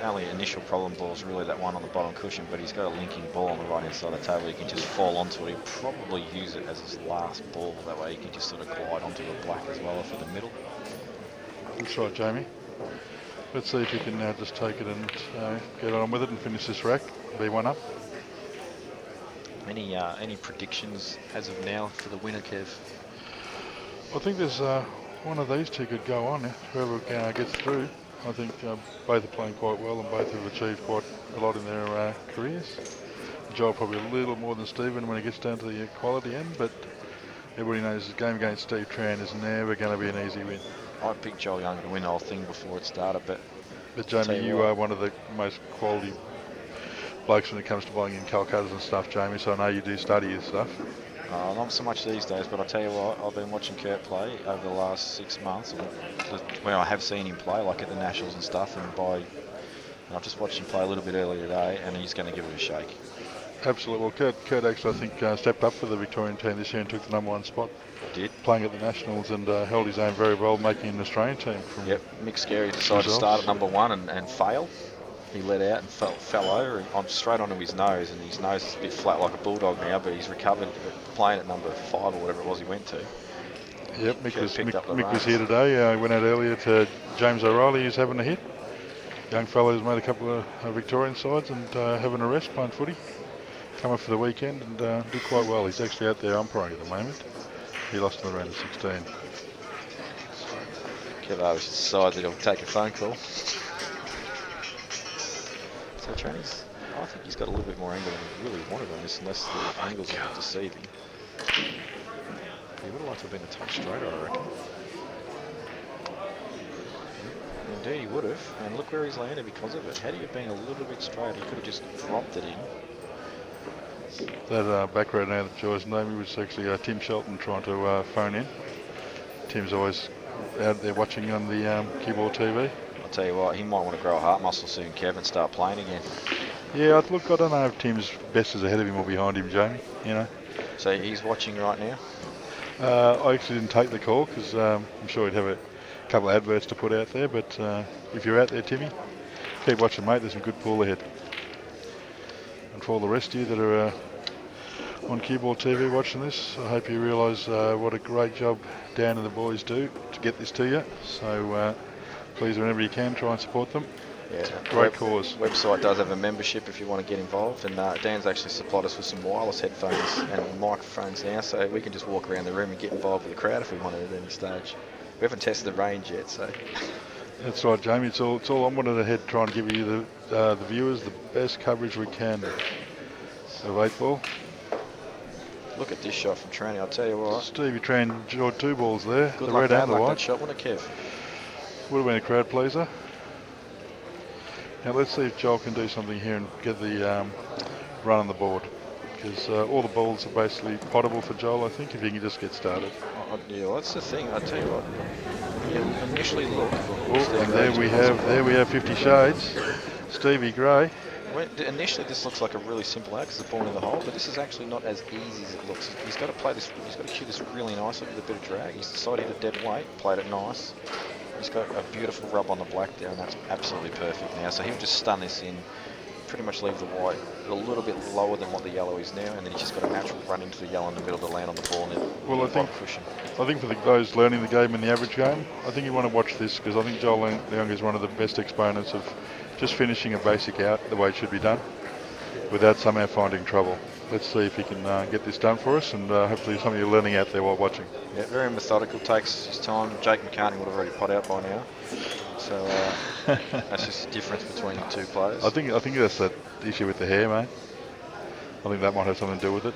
Only initial problem ball is really that one on the bottom cushion, but he's got a linking ball on the right hand side of the table. He can just fall onto it. He'll probably use it as his last ball. That way he can just sort of glide onto the black as well for the middle. That's right, Jamie. Let's see if you can now just take it and get on with it and finish this rack. Be one up. Any predictions as of now for the winner, Kev? I think there's one of these two could go on. Whoever gets through. I think both are playing quite well and both have achieved quite a lot in their careers. Johl probably a little more than Stephen when it gets down to the quality end, but everybody knows the game against Steve Tran is never going to be an easy win. I picked Johl Younger to win the whole thing before it started, but Jamie, you are one of the most quality blokes when it comes to buying in Calcuttas and stuff, Jamie, so I know you do study your stuff. Not so much these days, but I'll tell you what, I've been watching Kurt play over the last 6 months, where I have seen him play, like at the Nationals and stuff, and I've just watched him play a little bit earlier today, and he's going to give it a shake. Absolutely. Well, Kurt actually, I think, stepped up for the Victorian team this year and took the #1 spot. Did. Playing at the Nationals and held his own very well, making an Australian team. Mick Scarry decided to start at #1 and fail. He let out and fell over and straight onto his nose, and his nose is a bit flat like a bulldog now, but he's recovered playing at number 5 or whatever it was he went to. Yep, Mick was here today. Went out earlier to James Oreilly, who's having a hit. Young fellow who's made a couple of Victorian sides and having a rest playing footy. Come up for the weekend and did quite well. He's actually out there umpiring at the moment. He lost in the round of 16. Kev decides that he'll take a phone call. So Tran's, I think he's got a little bit more angle than he really wanted on this, unless the angles are deceiving. He would have liked to have been a touch straighter, I reckon. Indeed he would have, and look where he's landed because of it. Had he been a little bit straight, he could have just dropped it in. That background now that Joy's naming was actually Tim Shelton trying to phone in. Tim's always out there watching on the CueballTV. I'll tell you what, he might want to grow a heart muscle soon, Kev, and start playing again. Yeah, look, I don't know if Tim's best is ahead of him or behind him, Jamie. You know. So he's watching right now? I actually didn't take the call because I'm sure he'd have a couple of adverts to put out there. But if you're out there, Timmy, keep watching, mate. There's some good pool ahead. And for all the rest of you that are on CueballTV watching this, I hope you realise what a great job Dan and the boys do to get this to you. So please, whenever you can, try and support them. Yeah, great cause. Website does have a membership if you want to get involved, and Dan's actually supplied us with some wireless headphones and microphones now, so we can just walk around the room and get involved with the crowd if we want to at any stage. We haven't tested the range yet, so. That's right, Jamie. It's all I'm wanting ahead, trying to give you the viewers the best coverage we can of 8 ball. Look at this shot from Tran. I'll tell you what. Stevie Tran enjoyed 2 balls there. Good the luck red and the that white. Shot, wouldn't it, Kev? Would have been a crowd pleaser. Now let's see if Johl can do something here and get the run on the board, because all the balls are basically potable for Johl, I think, if he can just get started. Yeah, well, that's the thing. I tell you what. You initially look. And there we have 50 Shades. Stevie Gray. Well, initially, this looks like a really simple out because it's born in the hole, but this is actually not as easy as it looks. He's got to play this. He's got to cue this really nicely with a bit of drag. He's decided to dead weight, played it nice. He's got a beautiful rub on the black there, and that's absolutely perfect now. So he'll just stun this in, pretty much leave the white a little bit lower than what the yellow is now, and then he's just got a natural run into the yellow in the middle to land on the ball. Well, I think for those learning the game in the average game, I think you want to watch this, because I think Johl Leung is one of the best exponents of just finishing a basic out the way it should be done, without somehow finding trouble. Let's see if he can get this done for us, and hopefully some of you are learning out there while watching. Yeah, very methodical, takes his time. Jakk McCartney would have already pot out by now. So that's just the difference between the two players. I think that's that issue with the hair, mate. I think that might have something to do with it.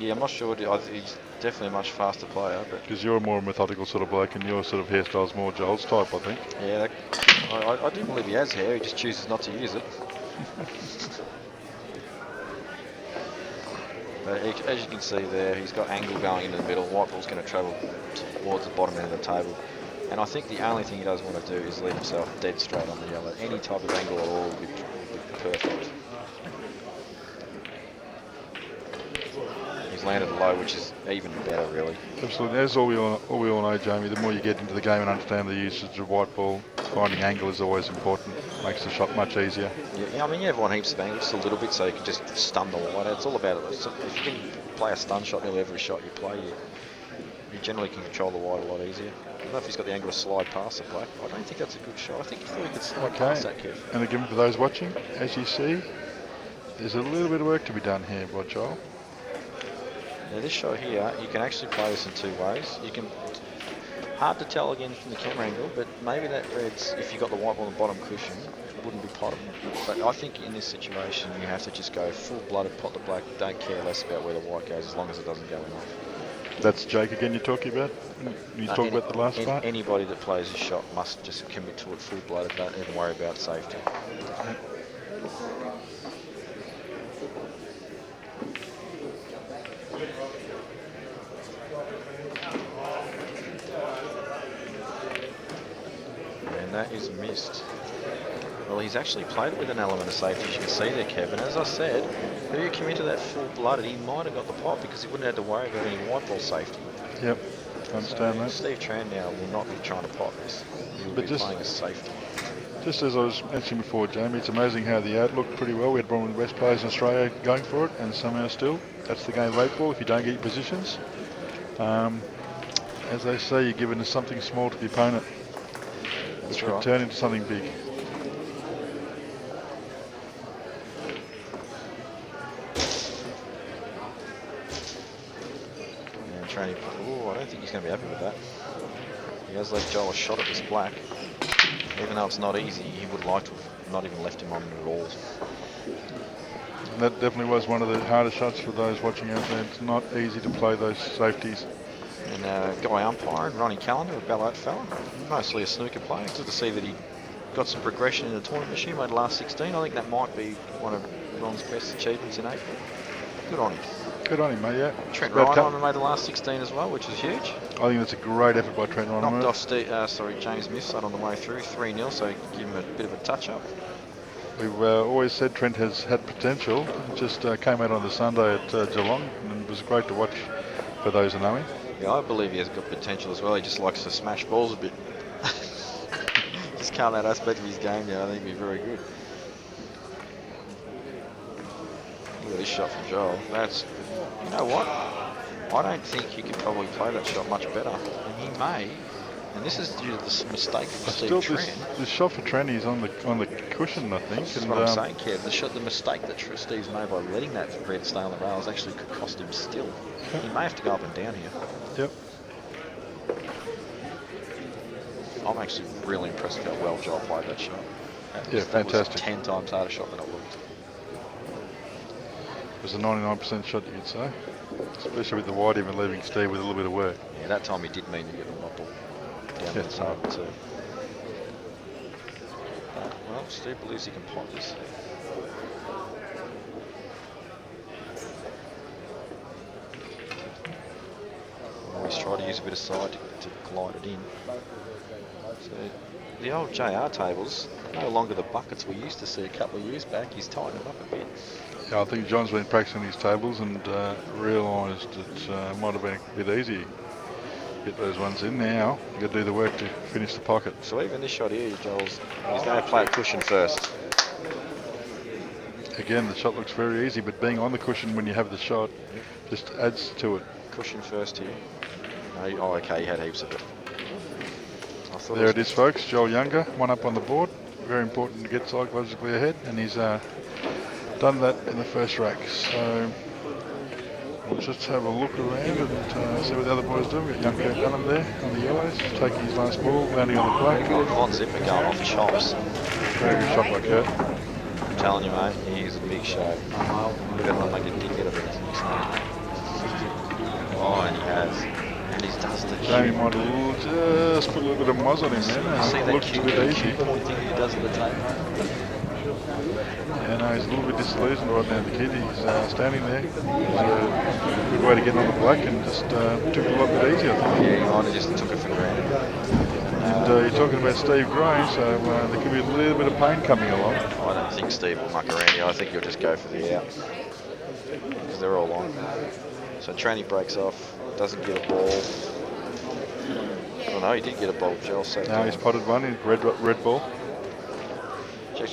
Yeah, I'm not sure. He's definitely a much faster player, but because you're a more methodical sort of bloke, and your sort of hairstyle's more Johl's type, I think. Yeah, I do believe he has hair. He just chooses not to use it. But as you can see there, he's got angle going into the middle. White ball's going to travel towards the bottom end of the table. And I think the only thing he doesn't want to do is leave himself dead straight on the yellow. Any type of angle at all would be perfect. He's landed low, which is even better, really. Absolutely. As all we all know, Jamie, the more you get into the game and understand the usage of white ball, finding angle is always important. Makes the shot much easier. Yeah, I mean, you have one heaps of angle, just a little bit, so you can just stun the white. It's all about it. If you can play a stun shot nearly every shot you play, you generally can control the white a lot easier. I don't know if he's got the angle to slide past the black. I don't think that's a good shot. I think he thought he could slide past that, Kev. And again, for those watching, as you see, there's a little bit of work to be done here by Johl. Now this shot here, you can actually play this in 2 ways. You can, hard to tell again from the camera angle, but maybe that red's, if you got the white ball on the bottom cushion, it wouldn't be potted. But I think in this situation, you have to just go full-blooded, pot the black, don't care less about where the white goes, as long as it doesn't go in. That's Jakk again you're talking about? You talk about the last part? Anybody that plays this shot must just commit to it full-blooded, don't even worry about safety. And that is missed. Well, he's actually played it with an element of safety, as you can see there, Kevin. As I said, if you commit to that full-blooded, he might have got the pot because he wouldn't have to worry about any white ball safety. Yep, I understand that. Steve Tran now will not be trying to pot this. He will be playing a safety. Just as I was mentioning before, Jamie, it's amazing how the out looked pretty well. We had one of the best players in Australia going for it, and somehow still, that's the game of 8 ball. If you don't get your positions, as they say, you're giving us something small to the opponent, which could turn into something big. Oh, I don't think he's going to be happy with that. He has left Johl a shot at this black. Even though it's not easy, he would like to have not even left him on at all. And that definitely was one of the hardest shots for those watching out there. It's not easy to play those safeties. And guy umpiring, Ronnie Callendar, a Ballarat fella, mostly a snooker player. Good to see that he got some progression in the tournament this year, made the last 16. I think that might be one of Ron's best achievements in April. Good on him. Good on him, mate, yeah. Trent About Ryan made the last 16 as well, which is huge. I think that's a great effort by Trent Ryan. Knocked off James Missett on the way through, 3-0, so give him a bit of a touch-up. We've always said Trent has had potential. It just came out on the Sunday at Geelong, and it was great to watch for those who know him. Yeah, I believe he has got potential as well. He just likes to smash balls a bit. Just can't that aspect of his game, I think he'd be very good. Look at this shot from Johl. That's, you know what? I don't think you could probably play that shot much better. And he may. And this is due to this mistake from Steve Tran. The shot for Tran is on the cushion, I think. That's what I'm saying, Kev. The mistake that Steve's made by letting that red stay on the rails actually could cost him still. He may have to go up and down here. Yep. I'm actually really impressed with how well Johl played that shot. Yeah, fantastic. That was 10 times harder shot than it looked. It was a 99% shot, you could say. Especially with the wide even leaving Steve with a little bit of work. Yeah, that time he did mean to get the ball down the target too. Well, Steve believes he can pot this. Always try to use a bit of side to glide it in. So the old JR tables, no longer the buckets we used to see a couple of years back. He's tightened them up a bit. Yeah, I think John's been practicing his tables and realised it might have been a bit easy. Get those ones in now. You've got to do the work to finish the pocket. So even this shot here, Joel's, he's going to play a cushion first. Again, the shot looks very easy, but being on the cushion when you have the shot just adds to it. Cushion first here. No, oh, okay, he had heaps of it. There it is, folks. Joel Younger, one up on the board. Very important to get psychologically ahead, and he's done that in the first rack. So we'll just have a look around and see what the other boys do. We've got young Dunham there on the yellows, taking his last ball, landing on the black. On Zuppa going off chops. Very good shot by Kurt. I'm telling you, mate, he's a big show. We're going to make a dickhead of it. Oh, and he has. And he's does the Jamie might just put a little bit of moz on him there. See that looks a bit easy. thing he does at the table. Yeah, no, he's a little bit disillusioned right now, the kid. He's standing there. It's a good way to get on the black and just took it a lot bit easier, I think. Yeah, he might have just took it for granted. And you're talking about Steve Gray, so there could be a little bit of pain coming along. I don't think Steve will muck around here. I think he'll just go for the out. Because they're all on. So Tranny breaks off, doesn't get a ball. Oh no, he did get a ball, Joel. So now he's potted one in red ball.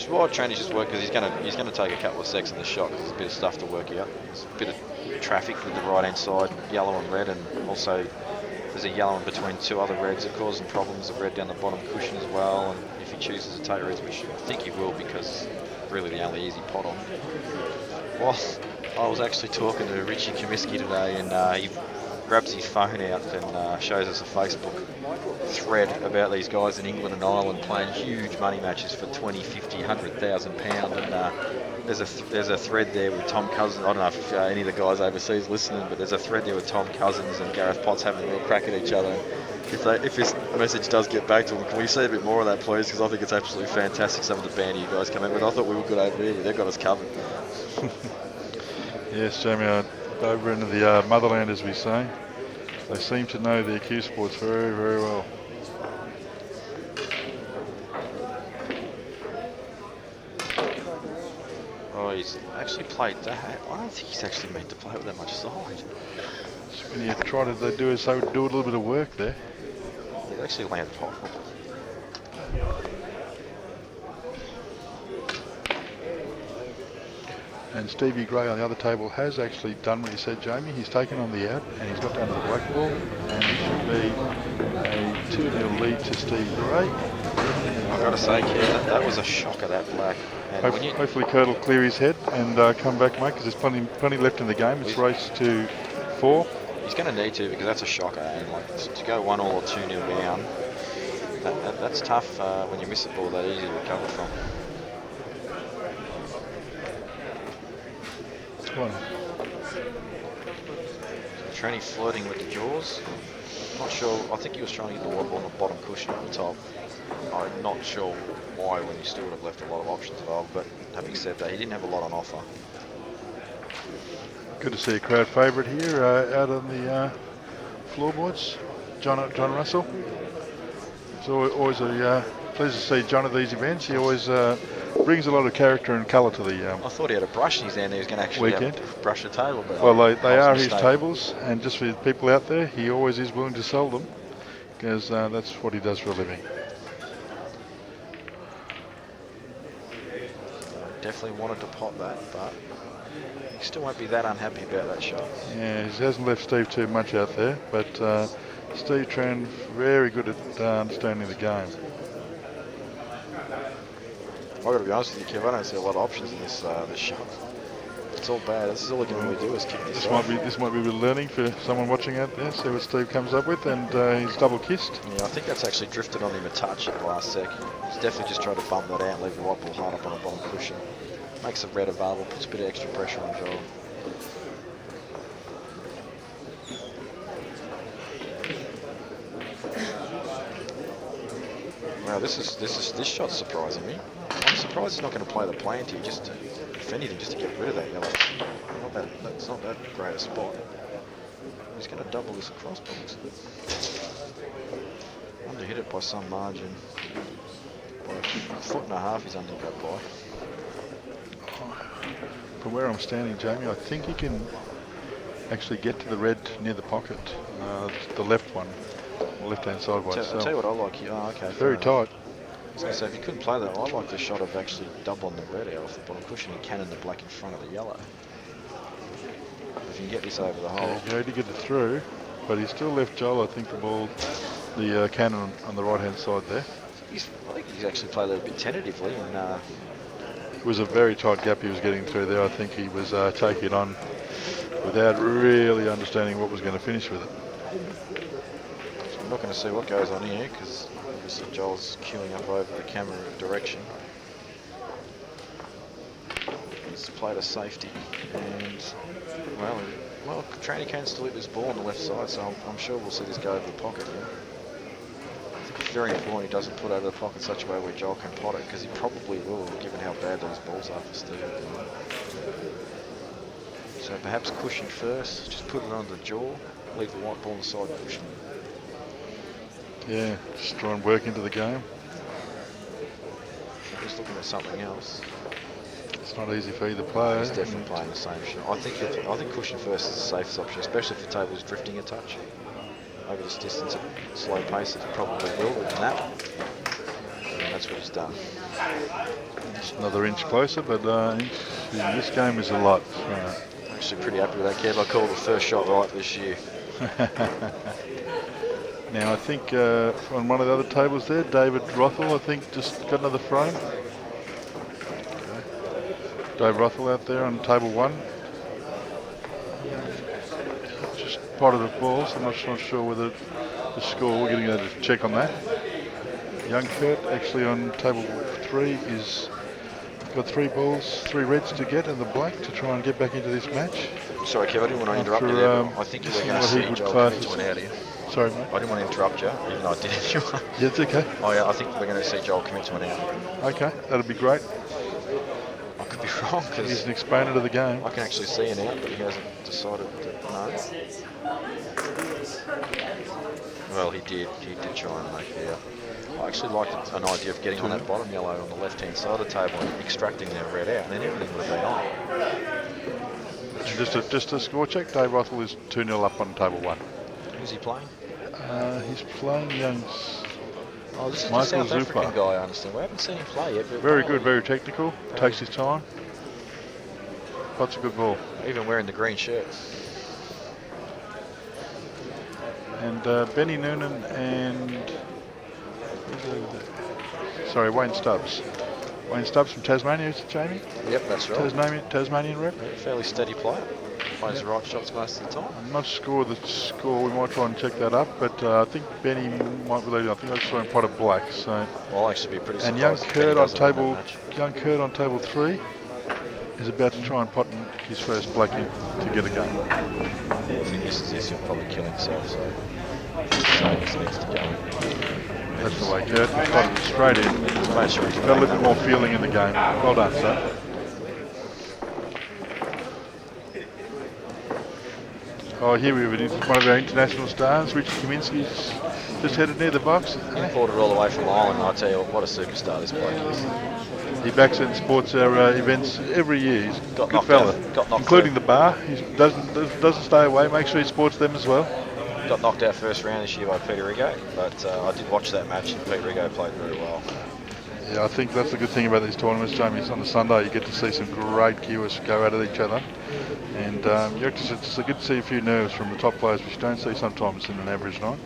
Well, Tranny's just work because he's going to take a couple of seconds in the shot because there's a bit of stuff to work out. There's a bit of traffic with the right hand side, yellow and red, and also there's a yellow in between two other reds that causing problems. The red down the bottom cushion as well, and if he chooses to take reds, which I think he will because really the only easy pot on. Well, I was actually talking to Richie Comiskey today, and he grabs his phone out and shows us a Facebook thread about these guys in England and Ireland playing huge money matches for 20, 50, 100,000 pounds. And there's a thread there with Tom Cousins. I don't know if any of the guys overseas listening, but there's a thread there with Tom Cousins and Gareth Potts having a real crack at each other. If this message does get back to them, can we see a bit more of that, please? Because I think it's absolutely fantastic. Some of the banter you guys come in with. I thought we were good over here, but they've got us covered. Yes, Jamie, over into the motherland, as we say. They seem to know their cue sports very, very well. Oh, he's actually played that. I don't think he's actually meant to play with that much side. When you try to do a little bit of work there. He's actually landed hot. And Stevie Gray on the other table has actually done what you said, Jamie. He's taken on the out and he's got down to the black ball. And it should be a 2-0 lead to Steve Gray. I've got to say, Kev, that was a shocker, that black. And hopefully Kurt will clear his head and come back, mate, because there's plenty left in the game. It's race to 4. He's going to need to, because that's a shocker. And like to go 1-0 or 2-0 down, that's tough when you miss a ball that easy to recover from. One. Tranny flirting with the jaws. Not sure. I think he was trying to get the wobble on the bottom cushion at the top. I'm not sure why when he still would have left a lot of options involved, but having said that, he didn't have a lot on offer. Good to see a crowd favourite here out on the floorboards. John Russell. It's always a pleasure to see John at these events. He always brings a lot of character and colour to the I thought he had a brush in his hand. He was going to actually brush the table. But well, they I was are his mistaken. tables, and just for the people out there, he always is willing to sell them because that's what he does for a living. Definitely wanted to pot that, but he still won't be that unhappy about that shot. Yeah, he hasn't left Steve too much out there, but Steve Tran very good at understanding the game. I've got to be honest with you, Kev, I don't see a lot of options in this shot. It's all bad. This is all he can really do is kick this off. This might be a bit of learning for someone watching out there. See what Steve comes up with, and he's double kissed. Yeah, I think that's actually drifted on him a touch at the last sec. He's definitely just tried to bump that out and leave the white ball hard up on the bottom cushion. Makes the red available, puts a bit of extra pressure on Johl. Wow, this shot's surprising me. I'm surprised he's not going to play the plant here, just to, if anything, just to get rid of that yellow. That's not that great a spot. He's going to double this across box. Under hit it by some margin. By a foot and a half he's under that by. From where I'm standing, Jamie, I think he can actually get to the red near the pocket, the left one, the left-hand side by itself. I'll tell you what I like here. Oh, okay. Very tight. I was going to say, if you couldn't play that, I like the shot of actually doubling the red out off the bottom cushion and cannon the black in front of the yellow. If you can get this over the hole. Yeah, he had to get it through, but he still left Johl, I think, the ball, the cannon on the right-hand side there. I think he's actually played that a bit tentatively. And it was a very tight gap he was getting through there. I think he was taking it on without really understanding what was going to finish with it. So I'm not going to see what goes on here because obviously Joel's queuing up over the camera direction. He's played a safety and well, Tran can still hit this ball on the left side, so I'm sure we'll see this go over the pocket here. I think it's very important he doesn't put over the pocket in such a way where Johl can pot it, because he probably will, given how bad those balls are for Steve. So perhaps cushion first, just put it on the jaw, leave the white ball on the side cushion. Yeah, just try and work into the game. Just looking at something else. It's not easy for either player. He's definitely playing the same shot. I think cushion first is the safest option, especially if the table is drifting a touch. Over this distance at slow pace, it probably will, but that. And that's what he's done. Just another inch closer, but this game is a lot. I'm actually pretty happy with that, Kev. I called the first shot right this year. Now I think on one of the other tables there, David Rothel, I think, just got another frame. Dave Rothel out there on table one. Just potted at balls. I'm not sure whether the score, we're getting a check on that. Young Kurt actually on table three is got 3 balls, 3 reds to get and the black to try and get back into this match. Sorry, Kev, I didn't want to interrupt you there, but I think you were going to see Johl commit to an out here. Sorry, mate. I didn't want to interrupt you, even though I did anyway. Yeah, it's okay. Oh yeah, I think we're going to see Johl commit to an out. Okay, that'll be great. I could be wrong, because he's an exponent of the game. I can actually see an out, but he hasn't decided that no. Well, he did try and make the out. I actually liked an idea of getting on that bottom yellow on the left-hand side of the table and extracting their red out, and then everything would have been on. Just a score check. Dave Rothel is 2-0 up on table 1. Who's he playing? He's playing young. Oh, this is Michael the South Zuppa. African guy, I understand. We haven't seen him play yet. But very good, very technical. Takes his time. Lots of good ball. Even wearing the green shirt. And Benny Noonan and Wayne Stubbs. Wayne Stubbs from Tasmania, is it, Jamie? Yep, that's right. Tasmanian rep. Yeah, fairly steady player. Plays the right shots most of the time. I'm not sure the score. We might try and check that up, but I think Benny might believe. I think I saw him pot of black. So. Well, I'll actually be pretty surprised. And young Kurt on table 3 is about to try and pot his first black in to get a game. I think this he'll probably kill himself. So this needs to go. That's the way Kurt potted it straight in. Made sure he's got a little bit more feeling in the game. Well done, sir. Oh, here we have one of our international stars, Richard Kaminski's just headed near the box. Imported all the way from Ireland, I tell you what a superstar this bloke is. He backs and supports our events every year. He's a good knocked fella, out- got knocked including out. the bar. He doesn't stay away, makes sure he supports them as well. Got knocked out first round this year by Peter Rigo, but I did watch that match and Peter Rigo played very well. Yeah, I think that's the good thing about these tournaments, Jamie. On the Sunday, you get to see some great cuers go at each other. And it's good to see a few nerves from the top players, which you don't see sometimes in an average night.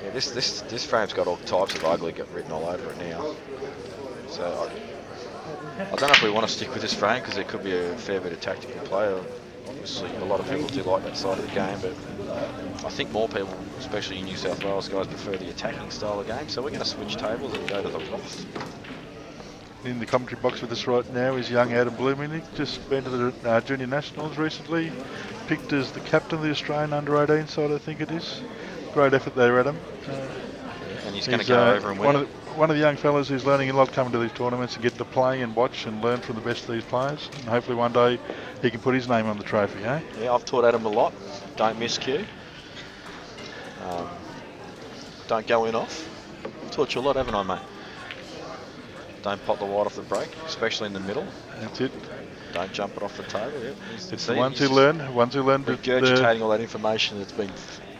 Yeah, this frame's got all types of ugly written all over it now. So I don't know if we want to stick with this frame because there could be a fair bit of tactical play. Obviously, a lot of people do like that side of the game, but I think more people, especially in New South Wales guys, prefer the attacking style of game. So we're going to switch tables and go to the Roth. In the commentary box with us right now is young Adam Blooming. Just been to the Junior Nationals recently, picked as the captain of the Australian under-18 side, I think it is. Great effort there, Adam. And he's going to go over and win. One of the young fellas who's learning a lot coming to these tournaments and get to play and watch and learn from the best of these players. And hopefully one day he can put his name on the trophy, eh? Yeah, I've taught Adam a lot. Don't miss cue. Don't go in off. Taught you a lot, haven't I, mate? Don't pop the wide off the break, especially in the middle. That's it. Don't jump it off the table. Yep. It's the ones who learn. Regurgitating all that information that's been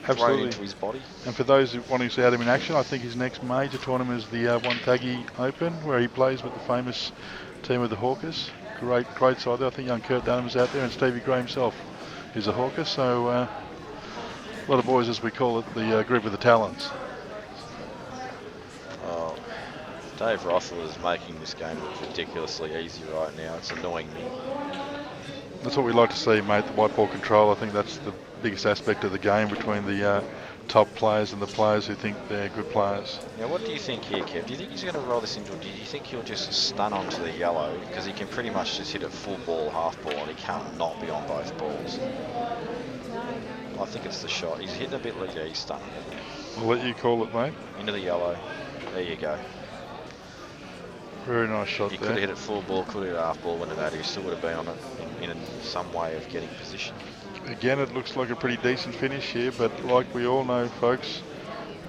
thrown into his body. And for those who want to see Adam in action, I think his next major tournament is the Wonthaggi Open, where he plays with the famous team of the Hawkers. Great side there. I think young Kurt Dunham's out there, and Stevie Gray himself is a Hawker. So a lot of boys, as we call it, the group of the Talons. Oh, Dave Rothwell is making this game look ridiculously easy right now. It's annoying me. That's what we like to see, mate, the white ball control. I think that's the biggest aspect of the game between the top players and the players who think they're good players. Now, what do you think here, Kev? Do you think he's going to roll this into, do you think he'll just stun onto the yellow? Because he can pretty much just hit it full ball, half ball, and he can't not be on both balls. I think it's the shot. He's hitting a bit like, yeah, he's stunning it. I'll let you call it, mate. Into the yellow. There you go. Very nice shot He there. could have hit it full ball, could have hit half ball, went to that. He still would have been on it in some way of getting position. Again, it looks like a pretty decent finish here, but like we all know, folks,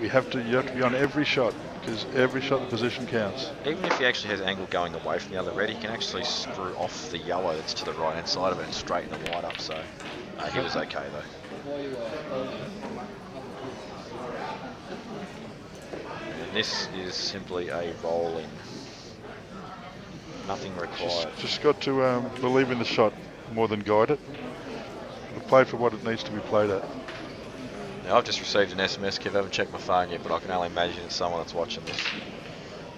you have to be on every shot, because every shot the position counts. Even if he actually has angle going away from the other red, he can actually screw off the yellow that's to the right hand side of it and straighten the white up. So he was okay though. And this is simply a roll-in. Nothing required. Just got to believe in the shot more than guide it. Play for what it needs to be played at. Now, I've just received an SMS, Kev. I haven't checked my phone yet, but I can only imagine it's someone that's watching this.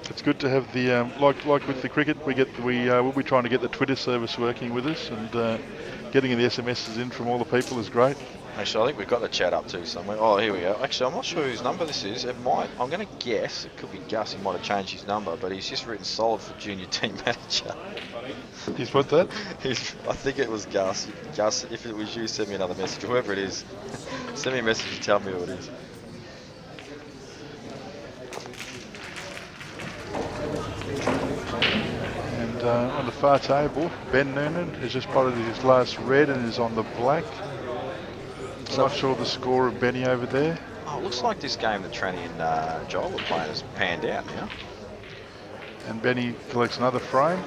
It's good to have the like with the cricket, we'll be trying to get the Twitter service working with us, and getting the SMSs in from all the people is great. Actually, I think we've got the chat up too somewhere. Oh, here we go. Actually, I'm not sure whose number this is. It might. I'm going to guess it could be Gus. He might have changed his number, but he's just written solid for junior team manager. He's put that? I think it was Gus. Gus, if it was you, send me another message. Whoever it is, send me a message and tell me who it is. And on the far table, Ben Noonan has just plotted his last red and is on the black. Not sure the score of Benny over there. Oh, it looks like this game that Tran and Johl were playing has panned out now. And Benny collects another frame.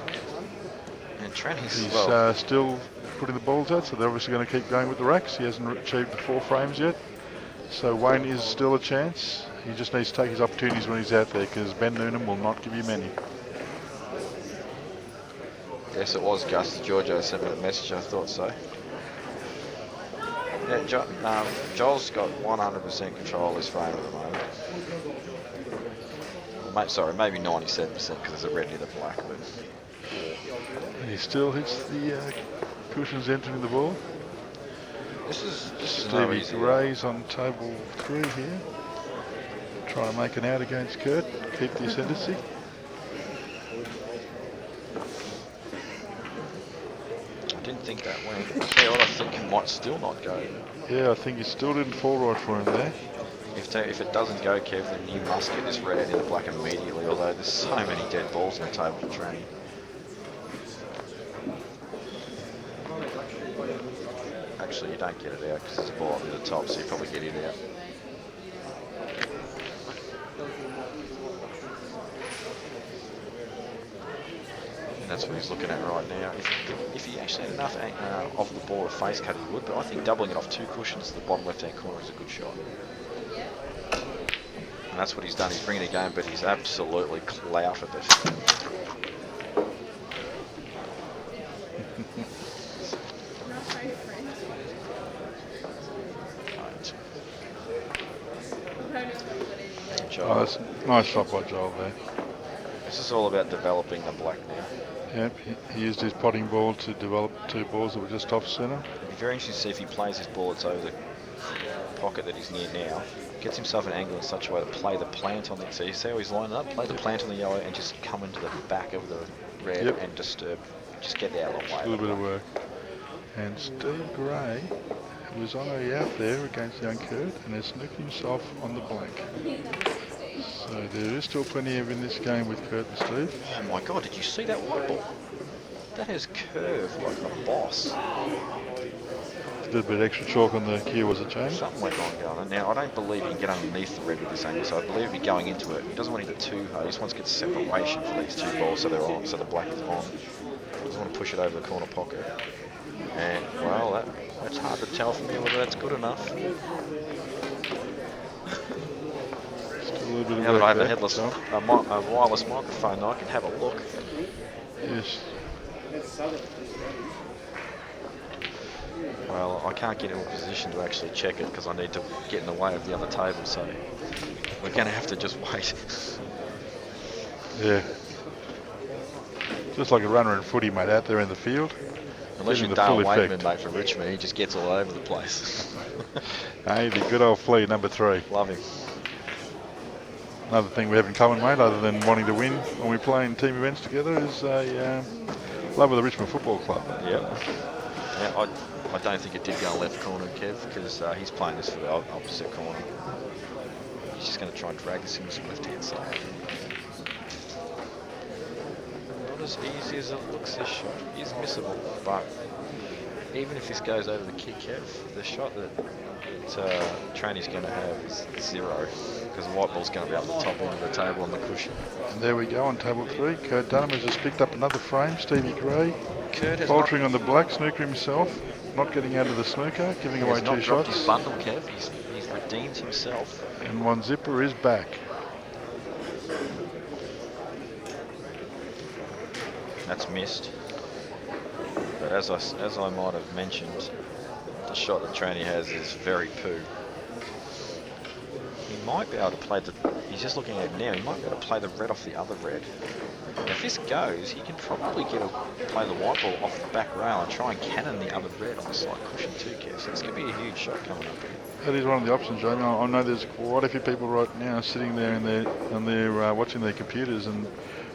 And Tran is He's still putting the balls out, so they're obviously going to keep going with the racks. He hasn't achieved the 4 frames yet. So Wayne is still a chance. He just needs to take his opportunities when he's out there, because Ben Noonan will not give you many. Yes, it was Gus. Giorgio sent me a message. I thought so. Yeah, Joel's got 100% control of this frame at the moment. Sorry, maybe 97% because there's a red near the black. But he still hits the cushions entering the ball. This is Stevie Gray's on table 3 here. Trying to make an out against Kurt. Keep the ascendancy. I didn't think that went. I think it might still not go. Yeah, I think he still didn't fall right for him there. If it doesn't go, Kev, then you must get this red out into black immediately, although there's so many dead balls on the table for training. Actually, you don't get it out because there's a ball up near the top, so you probably get it out. And that's what he's looking at right now. If he actually had enough of the ball to face cut, he would, but I think doubling it off 2 cushions to the bottom left-hand corner is a good shot. And that's what he's done. He's bringing it game, but he's absolutely clouted it. Oh, that's a nice shot by Johl there. This is all about developing the black now. Yep, he used his potting ball to develop 2 balls that were just off centre. It'd be very interesting to see if he plays his ball that's over the pocket that he's near now, gets himself an angle in such a way to play the plant on the, so you see how he's lining up, play the plant on the yellow and just come into the back of the red and disturb, just get out of the way. A little bit of work. And Steve Gray was on a out there against young Kurt and has snooked himself on the blank. So there is still plenty of in this game with Kurt and Steve. Oh my God, did you see that white ball? That has curved like a boss. A little bit extra chalk on the cue, was it, James? Something went wrong going on. Now, I don't believe he can get underneath the red with this angle, so I believe he'd be going into it. He doesn't want to get too high, he just wants to get separation for these 2 balls so they're on, so the black is on. He doesn't want to push it over the corner pocket. And, well, that's hard to tell from here whether that's good enough. Now that I have a headless, a wireless microphone, now I can have a look. Yes. Well, I can't get in a position to actually check it because I need to get in the way of the other table, so we're going to have to just wait. Yeah. Just like a runner in footy, mate, out there in the field. Unless you're Dale Wakeman, mate, from Richmond, he just gets all over the place. Hey, the good old flea, number 3. Love him. Another thing we have in common, mate, other than wanting to win when we play in team events together, is a love of the Richmond Football Club. Yep. Yeah, I don't think it did go left corner, Kev, because he's playing this for the opposite corner. He's just going to try and drag this into the left-hand side. Not as easy as it looks, this shot is missable, but even if this goes over the kick, Kev, the shot that Tranny's going to have is 0, because the white ball's going to be up the top end of the table on the cushion. And there we go on table 3. Kurt Dunham has just picked up another frame. Stevie Gray faltering on the black, snooker himself, not getting out of the snooker, giving away 2 shots. He's not dropped his bundle, Kev. He's redeemed himself. And one Zuppa is back. That's missed. But as I might have mentioned, the shot that Tranny has is very poo. He might be able to play he's just looking at it now, he might be able to play the red off the other red. Now, if this goes, he can probably play the white ball off the back rail and try and cannon the other red on the side cushion too, Kev. So it's going to be a huge shot coming up here. That is one of the options, Jamie. I know there's quite a few people right now sitting there and they're watching their computers and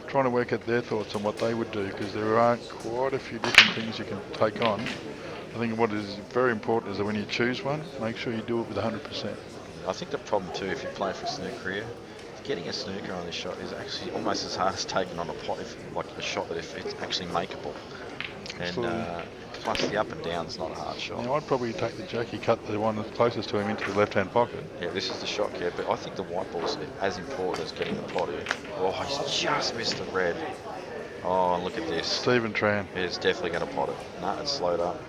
trying to work out their thoughts on what they would do, because there are quite a few different things you can take on. I think what is very important is that when you choose one, make sure you do it with 100%. I think the problem too, if you play for a snooker career, getting a snooker on this shot is actually almost as hard as taking on a pot, like a shot that if it's actually makeable. And plus the up and down is not a hard shot. Now I'd probably take the Jackie, cut the one that's closest to him into the left-hand pocket. Yeah, this is the shot, yeah, but I think the white ball's as important as getting the pot here. Oh, he's just missed the red. Oh, and look at this. Stephen Tran. Yeah, it's definitely going to pot it. No, it's slowed up.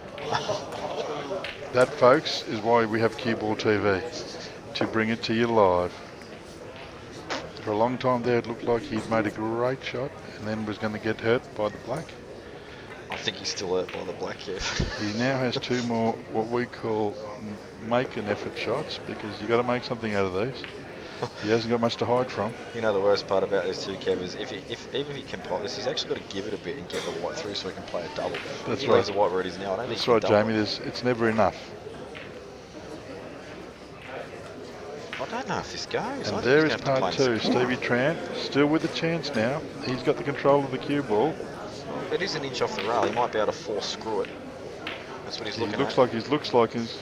That, folks, is why we have CueballTV, to bring it to you live. For a long time there, it looked like he'd made a great shot and then was going to get hurt by the black. I think he's still hurt by the black, yeah. He now has 2 more what we call make an effort shots, because you've got to make something out of these. He hasn't got much to hide from. You know, the worst part about this too, Kev, is even if he can pot this, he's actually got to give it a bit and get the white through so he can play a double. That's he right. leaves the white where it is now. I don't That's think right, Jamie. It's never enough. I don't know if this goes. And there is part 2. Stevie Tran still with a chance now. He's got the control of the cue ball. It is an inch off the rail. He might be able to force screw it. That's what he's looking at. Looks like he's.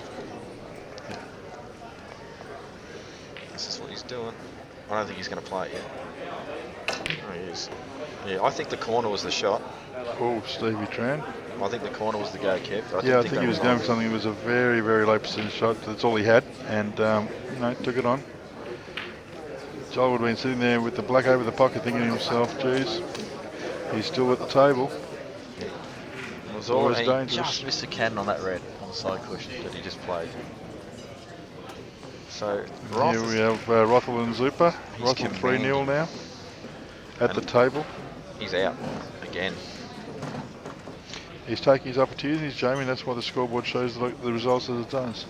doing. I don't think he's going to play it yet. Oh, he is. Yeah, I think the corner was the shot. Oh, Stevie Tran. I think the corner was the go, Kev. I think he was going for something. It was a very, very low percentage shot. That's all he had, and took it on. Johl would have been sitting there with the black over the pocket, thinking to himself, "Geez, he's still at the table." It was always dangerous. Just missed a cannon on that red on the side cushion that he just played. So here we have Rothwell and Zuppa. Rothwell 3-0 now at the table. He's out again. He's taking his opportunities, Jamie. That's why the scoreboard shows the results as it does.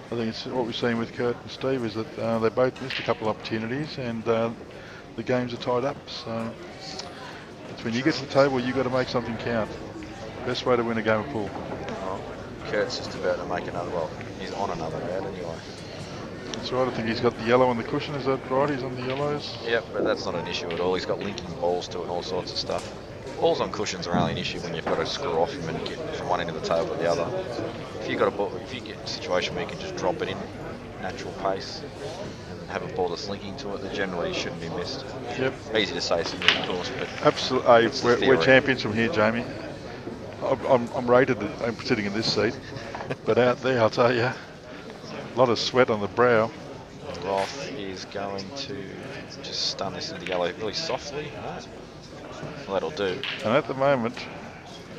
I think it's what we've seen with Kurt and Steve is that they both missed a couple of opportunities, and the games are tied up. So it's when you get to the table, you've got to make something count. Best way to win a game of pool. Well, Kurt's just about to make another. Well, he's on another round anyway. That's right. I think he's got the yellow on the cushion. Is that right? He's on the yellows. Yep, but that's not an issue at all. He's got linking balls to it and all sorts of stuff. Balls on cushions are only an issue when you've got to screw off him and get from one end of the table to the other. If you got a ball, if you get a situation where you can just drop it in natural pace and have a ball that's linking to it, then generally it shouldn't be missed. Yep. Easy to say, something, of course, but absolutely. We're champions from here, Jamie. I'm rated. I'm sitting in this seat, but out there, I'll tell you, a lot of sweat on the brow. Roth is going to just stun this into yellow really softly. No. Well, that'll do. And at the moment,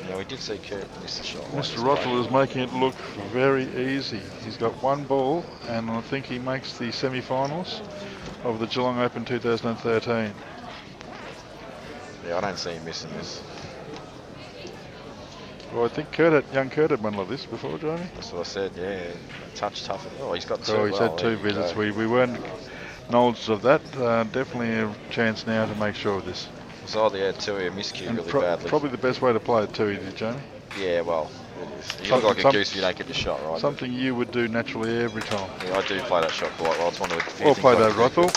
yeah, we did see Kurt miss the shot. Mr. Rothwell is making it look very easy. He's got one ball, and I think he makes the semi-finals of the Geelong Open 2013. Yeah, I don't see him missing this. Well, I think young Kurt had one like this before, Jamie. That's what I said, yeah. Touch tough. Oh, he's got two. Oh, he's had two visits. We weren't knowledge of that. Definitely a chance now to make sure of this. So either had two or miscue really badly. Probably the best way to play it too, is it, Jamie? Yeah, well, it is. You look like a goose if you don't get the shot right. Something you would do naturally every time. Yeah, I do play that shot quite well. It's one of the few well things played, that Rothwell.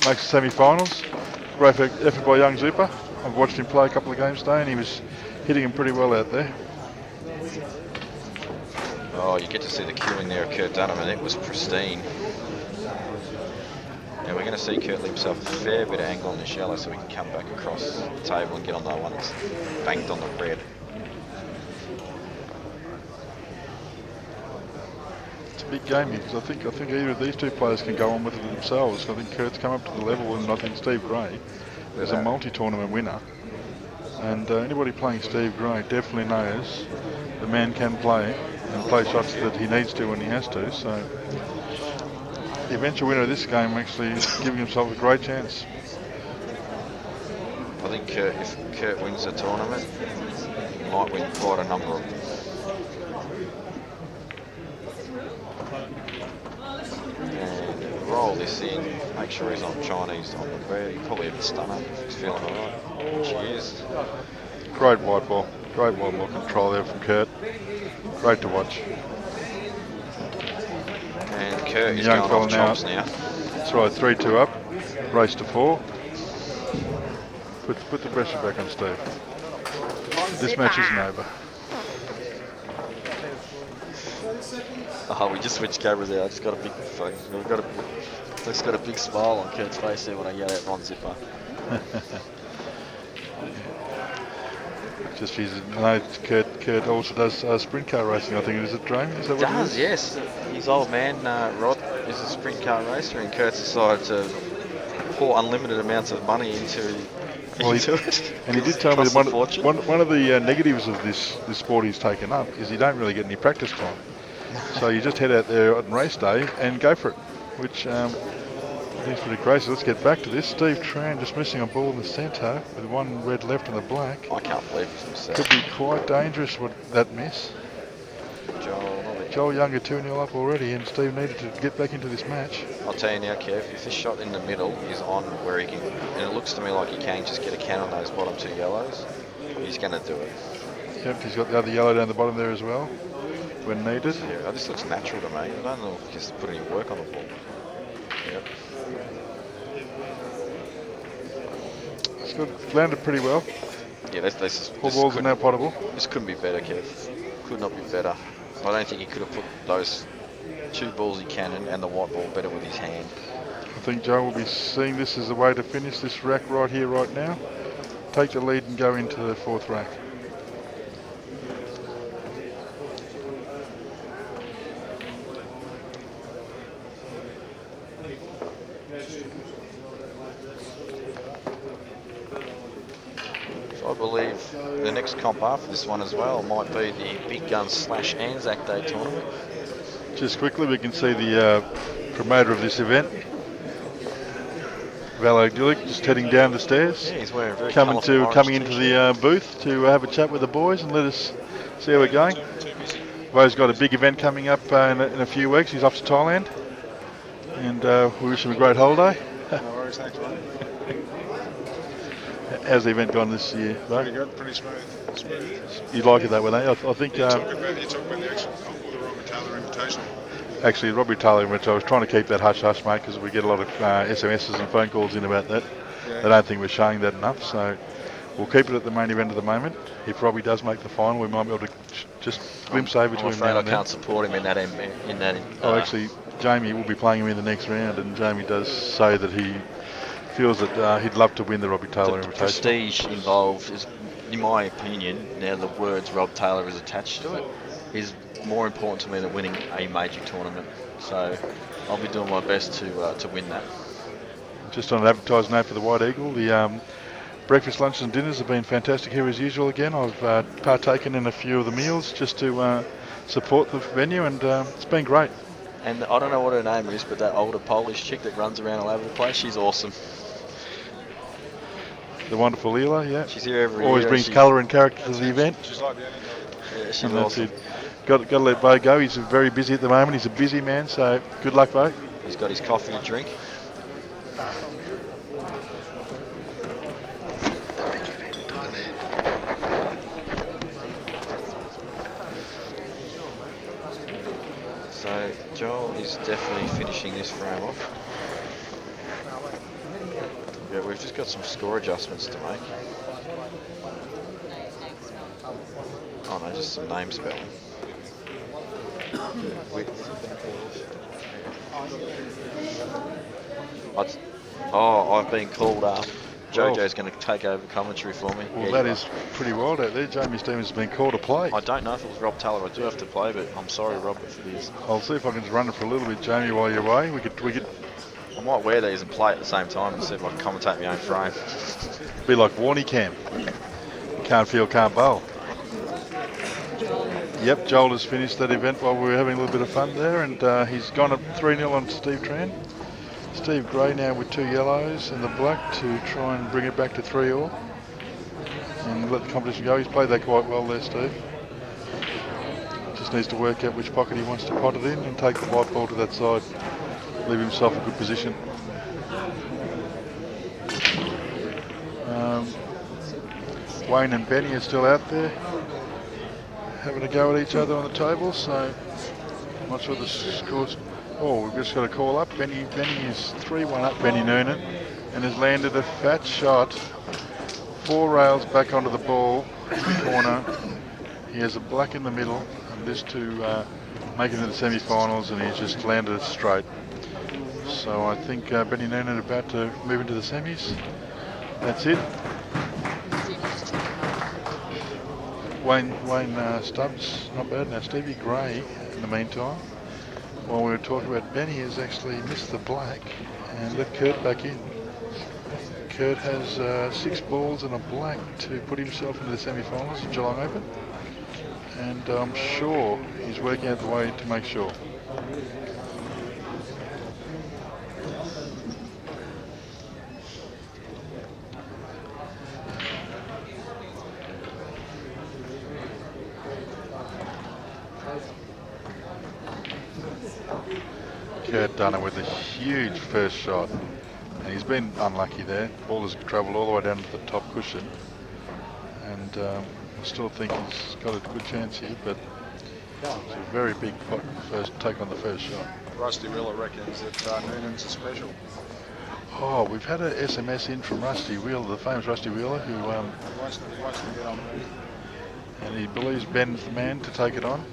Makes the semi-finals. Great effort by young Zuppa. I've watched him play a couple of games today, and he was hitting him pretty well out there. Oh, you get to see the cueing there of Kurt Dunham, and it was pristine. Now we're going to see Kurt leave himself a fair bit of angle on this yellow so he can come back across the table and get on that one that's banked on the red. It's a big game because I think either of these two players can go on with it themselves. I think Kurt's come up to the level, and I think Steve Gray is a multi-tournament winner. And anybody playing Steve Gray definitely knows the man can play and play shots that he needs to when he has to. So the eventual winner of this game actually is giving himself a great chance. I think if Kurt wins the tournament, he might win quite a number of them. And roll this in, make sure he's not Chinese on the red. He probably have a stunner if he's feeling alright, which he is. Great white ball control there from Kurt. Great to watch. And Kurt is going off chops now. That's right, 3-2 up, race to 4. Put the pressure back on Steve. This match isn't over. Oh, we just switched cameras there. I just got a big smile on Kurt's face there when I yell out on Zuppa. Just Kurt also does sprint car racing, I think. Is it, Tran? Is that what does, it is? Yes. His old man, Rod, is a sprint car racer, and Kurt's decided to pour unlimited amounts of money into it. And he did tell me that one of the negatives of this sport he's taken up is you don't really get any practice time. So you just head out there on race day and go for it, which I think is pretty crazy. Let's get back to this. Steve Tran just missing a ball in the centre with one red left and the black. I can't believe it. Could be quite dangerous with that miss. Johl Younger 2-0 up already, and Steve needed to get back into this match. I'll tell you now, Kev, if this shot in the middle is on where he can, and it looks to me like he can just get a count on those bottom two yellows, he's going to do it. Yep, he's got the other yellow down the bottom there as well, when needed. Yeah, this looks natural to me. I don't know if he's put any work on the ball. Yep. It's landed pretty well. Yeah, this Four balls are now potable. This couldn't be better, Kev. Could not be better. I don't think he could have put those two balls he can and the white ball better with his hand. I think Johl will be seeing this as a way to finish this rack right here, right now. Take the lead and go into the 4th rack. I believe the next comp after this one as well might be the Big Guns / Anzac Day tournament. Just quickly, we can see the promoter of this event, Valo Gillick, just heading down the stairs. Yeah, he's wearing a very coming into t-shirt. the booth to have a chat with the boys and let us see how we're going. Vo's got a big event coming up in a few weeks. He's off to Thailand, and we wish him a great holiday. No worries, thanks, mate. How's the event gone this year, Vo? Pretty good, pretty smooth. You like it that way, don't you? I think. You talk about the actual comp or the Robert Taylor Invitational? Actually, Robbie Taylor, which I was trying to keep that hush-hush, mate, because we get a lot of SMSs and phone calls in about that. Yeah. They don't think we're showing that enough, so we'll keep it at the main event at the moment. If Robbie does make the final, we might be able to just glimpse over to I'm him afraid now I and then. can't support him in that. Actually, Jamie will be playing him in the next round, and Jamie does say that he feels that he'd love to win the Robbie Taylor the Invitational. prestige involved is, in my opinion, now the words Rob Taylor is attached to it, is more important to me than winning a major tournament. So I'll be doing my best to win that. Just on an advertising note for the White Eagle, the breakfast, lunches and dinners have been fantastic here as usual again. I've partaken in a few of the meals just to support the venue, and it's been great. And I don't know what her name is, but that older Polish chick that runs around all over the place, she's awesome. The wonderful Leela, yeah. She's here every Always year. brings colour and character to the event. She's like the energy. Yeah, she's And that's awesome. it. Got to let Bo go. He's very busy at the moment. He's a busy man, so good luck, Bo. He's got his coffee to drink. So Johl is definitely finishing this frame off. Yeah, we've just got some score adjustments to make. Oh no, just some name spelling. I've been called up. Jojo's going to take over commentary for me. Well, Yeah, that you is pretty wild out there. Jamie Stevens has been called to play. are. I don't know if it was Rob Taylor. I do have to play, but I'm sorry, Rob, if it is. I'll see if I can just run it for a little bit, Jamie, while you're away. We could I might wear these and play at the same time and see if I can commentate my own frame. be like Warney Cam. Can't feel, can't bowl. Yep, Johl has finished that event while we were having a little bit of fun there, and he's gone up 3-0 on Steve Tran. Steve Gray now with 2 yellows and the black to try and bring it back to 3-all and let the competition go. He's played that quite well there, Steve. Just needs to work out which pocket he wants to pot it in and take the white ball to that side. Leave himself a good position. Wayne and Benny are still out there having a go at each other on the table, so I'm not sure the scores. Oh, we've just got a call up. Benny is 3-1 up, Benny Noonan, and has landed a fat shot. 4 rails back onto the ball in the corner. He has a black in the middle, and this to make it into the semi-finals, and he's just landed it straight. So I think Benny Noonan about to move into the semis. That's it. Wayne Stubbs, not bad. Now Stevie Gray, in the meantime, while we were talking about Benny, has actually missed the black and let Kurt back in. Kurt has 6 balls and a black to put himself into the semi-finals of Geelong Open, and I'm sure he's working out the way to make sure. Kurt Dunham with a huge first shot, and he's been unlucky there. The ball has travelled all the way down to the top cushion, and I still think he's got a good chance here, but it's a very big first take on the first shot. Rusty Wheeler reckons that Noonan's a special. Oh, we've had a SMS in from Rusty Wheeler, the famous Rusty Wheeler, who He wants to get on move. and he believes Ben's the man to take it on.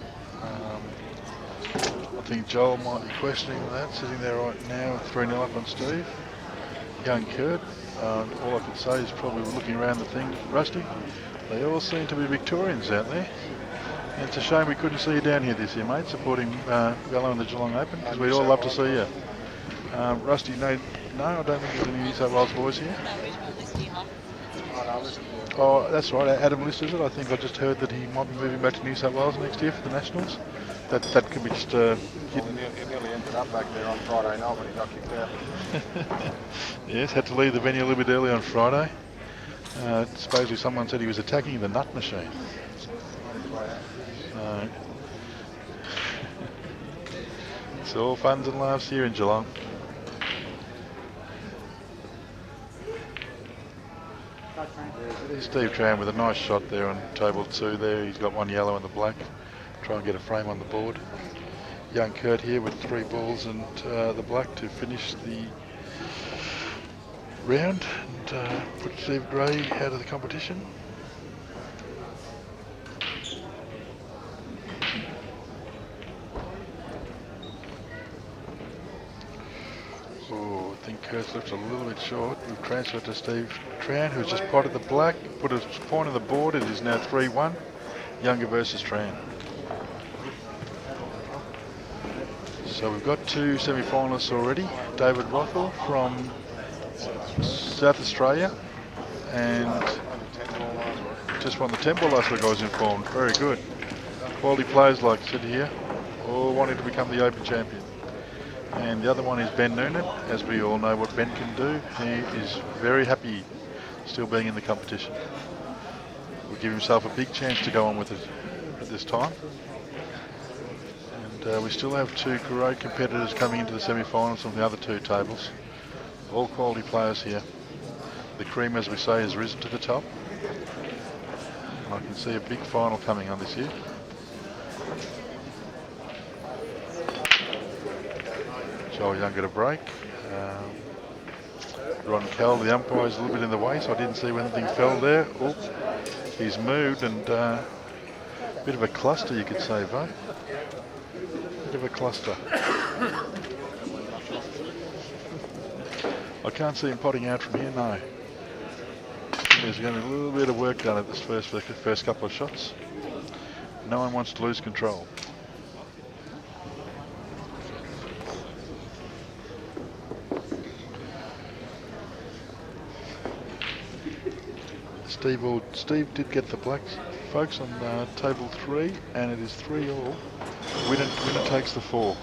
I think Johl might be questioning that, sitting there right now, 3-0 up on Steve. Young Kurt, all I could say is probably looking around the thing, Rusty, they all seem to be Victorians out there. And it's a shame we couldn't see you down here this year, mate, supporting Velo in the Geelong Open, because we'd all love to see you. Rusty, no, I don't think there's any New South Wales boys here. Oh, that's right, Adam List, is it? I think I just heard that he might be moving back to New South Wales next year for the Nationals. That could be just hidden. He nearly ended up back there on Friday night when he got kicked out. Yes, had to leave the venue a little bit early on Friday. Supposedly someone said he was attacking the nut machine. It's all fun and laughs here in Geelong. There's Steve Tran with a nice shot there on table 2 there. He's got one yellow and the black. Try and get a frame on the board. Young Kurt here with 3 balls and the black to finish the round and put Steve Gray out of the competition. Oh, I think Kurt's left a little bit short. We've transferred to Steve Tran, who's just potted the black, put a point on the board. It is now 3-1. Younger versus Tran. So we've got 2 semi-finalists already. David Rothwell from South Australia and just won the 10 ball last week, I was informed. Very good. Quality players, like I said here, all wanting to become the Open champion. And the other one is Ben Noonan. As we all know what Ben can do, he is very happy still being in the competition. Will give himself a big chance to go on with it at this time. And we still have 2 great competitors coming into the semi-finals from the other 2 tables. All quality players here. The cream, as we say, has risen to the top. And I can see a big final coming on this year. Johl Young get a break. Ron Kell, the umpire, is a little bit in the way, so I didn't see when anything fell there. Oh, he's moved and a bit of a cluster, you could say, Vo. Bit of a cluster. I can't see him potting out from here, no. There's going to be a little bit of work done at this first couple of shots. No one wants to lose control. Steve did get the blacks, folks, on table 3, and it is 3-all. Winner takes the 4.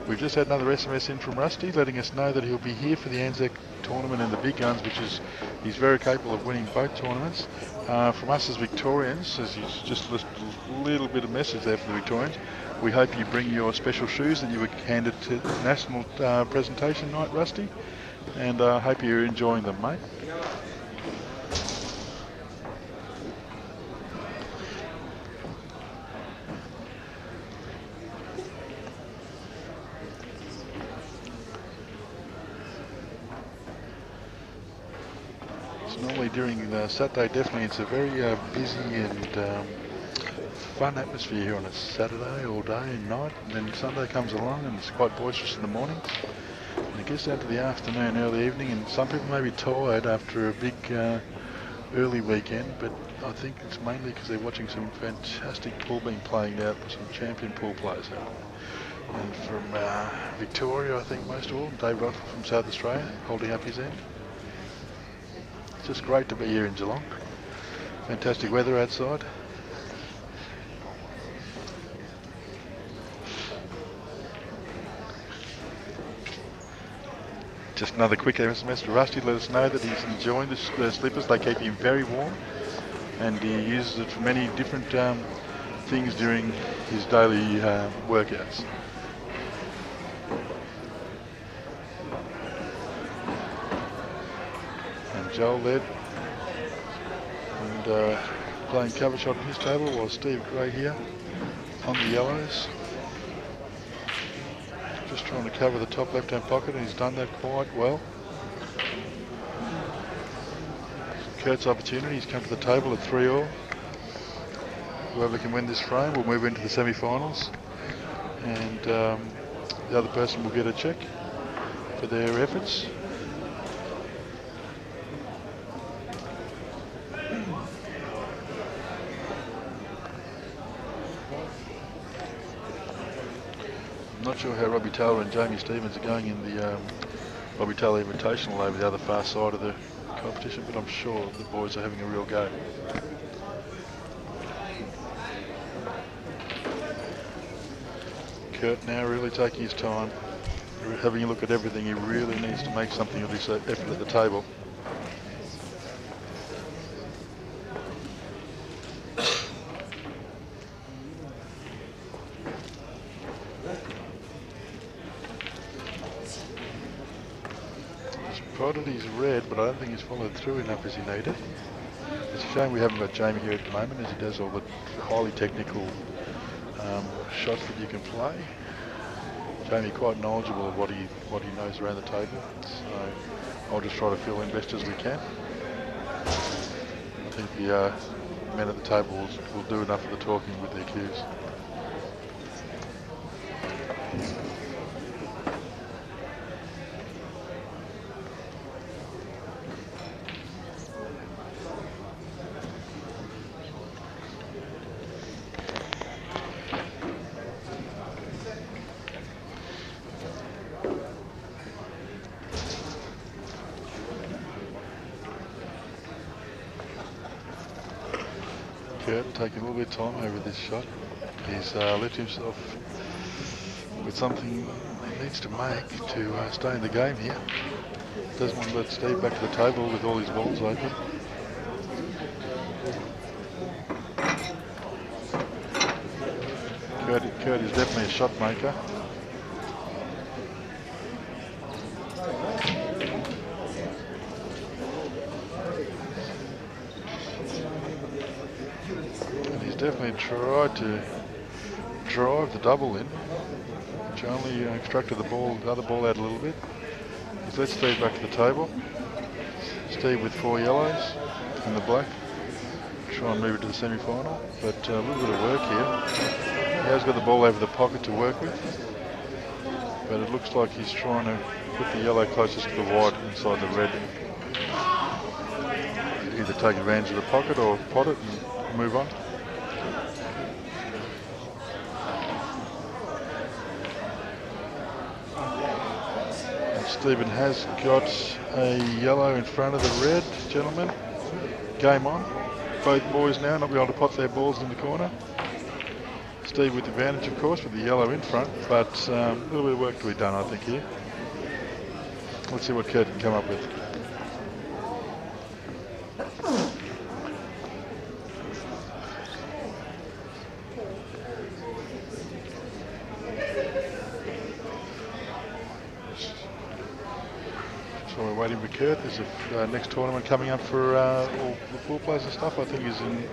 We've just had another SMS in from Rusty letting us know that he'll be here for the Anzac tournament and the big guns, which is he's very capable of winning both tournaments. From us as Victorians, as he's just listed a little bit of message there for the Victorians, we hope you bring your special shoes that you were handed to the national presentation night, Rusty, and I hope you're enjoying them, mate. Normally during Saturday, definitely it's a very busy and fun atmosphere here on a Saturday all day and night, and then Sunday comes along and it's quite boisterous in the mornings, and it gets down to the afternoon, early evening, and some people may be tired after a big early weekend, but I think it's mainly because they're watching some fantastic pool being played out with some champion pool players out. And from Victoria, I think most of all, Dave Rothwell from South Australia holding up his end. It's just great to be here in Geelong. Fantastic weather outside. Just another quick SMS to Rusty, let us know that he's enjoying the slippers. They keep him very warm, and he uses it for many different things during his daily workouts. And Johl led and playing cover shot on his table, while Steve Gray here on the yellows. Just trying to cover the top left-hand pocket, and he's done that quite well. Kurt's opportunity. He's come to the table at 3-all. Whoever can win this frame will move into the semi-finals, and the other person will get a check for their efforts. I'm not sure how Robbie Taylor and Jamie Stevens are going in the Robbie Taylor Invitational over the other far side of the competition, but I'm sure the boys are having a real go. Kurt now really taking his time, having a look at everything. He really needs to make something of this effort at the table. Spotted his red, but I don't think he's followed through enough as he needed. It's a shame we haven't got Jamie here at the moment, as he does all the highly technical shots that you can play. Jamie quite knowledgeable of what he knows around the table, so I'll just try to fill in best as we can. I think the men at the table will do enough of the talking with their cues. Taking a little bit of time over this shot. He's left himself with something he needs to make to stay in the game here. Doesn't want to let Steve back to the table with all his balls open. Kurt is definitely a shot maker. Definitely tried to drive the double in, which only extracted the other ball out a little bit. He's let Steve back to the table. Steve with 4 yellows and the black. Try and move it to the semi-final, but a little bit of work here. He has got the ball over the pocket to work with, but it looks like he's trying to put the yellow closest to the white inside the red. Either take advantage of the pocket or pot it and move on. Stephen has got a yellow in front of the red, gentlemen. Game on. Both boys now not be able to pot their balls in the corner. Steve with advantage, of course, with the yellow in front, but a little bit of work to be done, I think, here. Let's see what Kurt can come up with. So we're waiting for Kurt. There's a next tournament coming up for all the pool players and stuff, I think, is in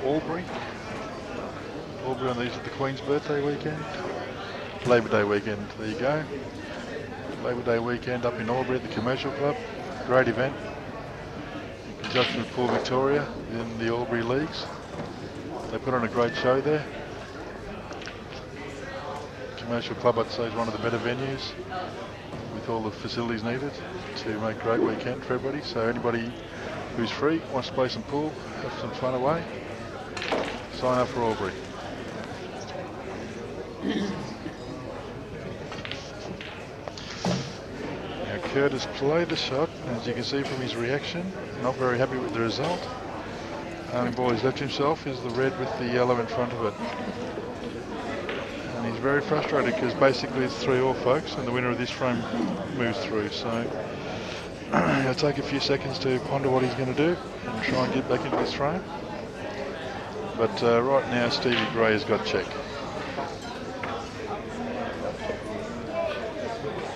Albury. Albury on the Queen's birthday weekend. Labor Day weekend, there you go. Labor Day weekend up in Albury at the Commercial Club. Great event. In conjunction with Pool Victoria in the Albury Leagues. They put on a great show there. Commercial Club, I'd say, is one of the better venues with all the facilities needed to make a great weekend for everybody. So anybody who's free, wants to play some pool, have some fun away, sign up for Albury. Now Kurt has played the shot, as you can see from his reaction, not very happy with the result. Only ball he's left himself is the red with the yellow in front of it. And he's very frustrated because basically it's 3-all, folks, and the winner of this frame moves through. So it'll take a few seconds to ponder what he's going to do and try and get back into this frame. But right now Stevie Gray has got check.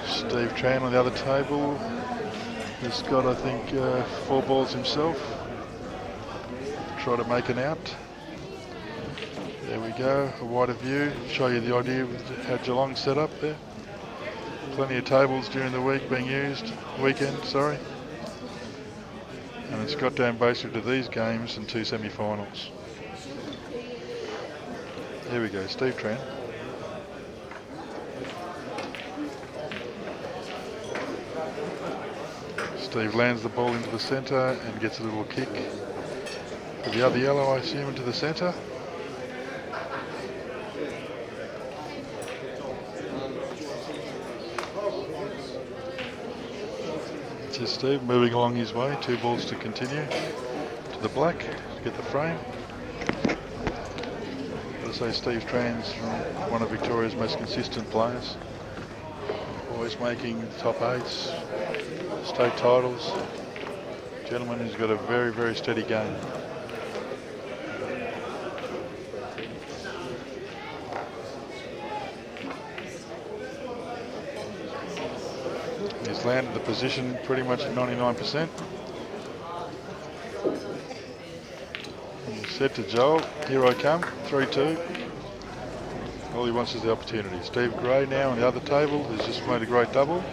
Steve Tran on the other table has got, I think, 4 balls himself. Try to make an out. There we go, a wider view, show you the idea of how Geelong's set up there. Plenty of tables during the week being used, weekend, sorry. And And it's got down basically to these games and 2 semi-finals. Here we go, Steve Tran. Steve lands the ball into the centre and gets a little kick for the other yellow, I assume, into the centre. It's just Steve moving along his way, 2 balls to continue to the black to get the frame. Got to say Steve Tran's one of Victoria's most consistent players. Always making top 8s, state titles. Gentleman who's got a very, very steady game. He's landed the position pretty much at 99%. And he's said to Johl, here I come, 3-2. All he wants is the opportunity. Steve Gray now on the other table has just made a great double.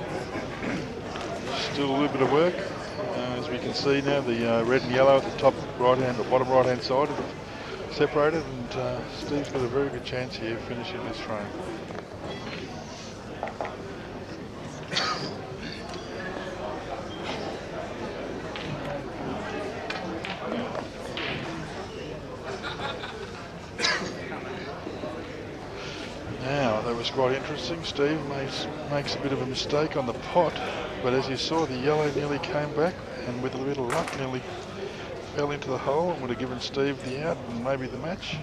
Still a little bit of work. As we can see now, the red and yellow at the top right-hand or bottom right-hand side have separated, and Steve's got a very good chance here finishing this frame. Now, that was quite interesting. Steve makes a bit of a mistake on the pot, but as you saw, the yellow nearly came back and with a little luck nearly fell into the hole and would have given Steve the out and maybe the match,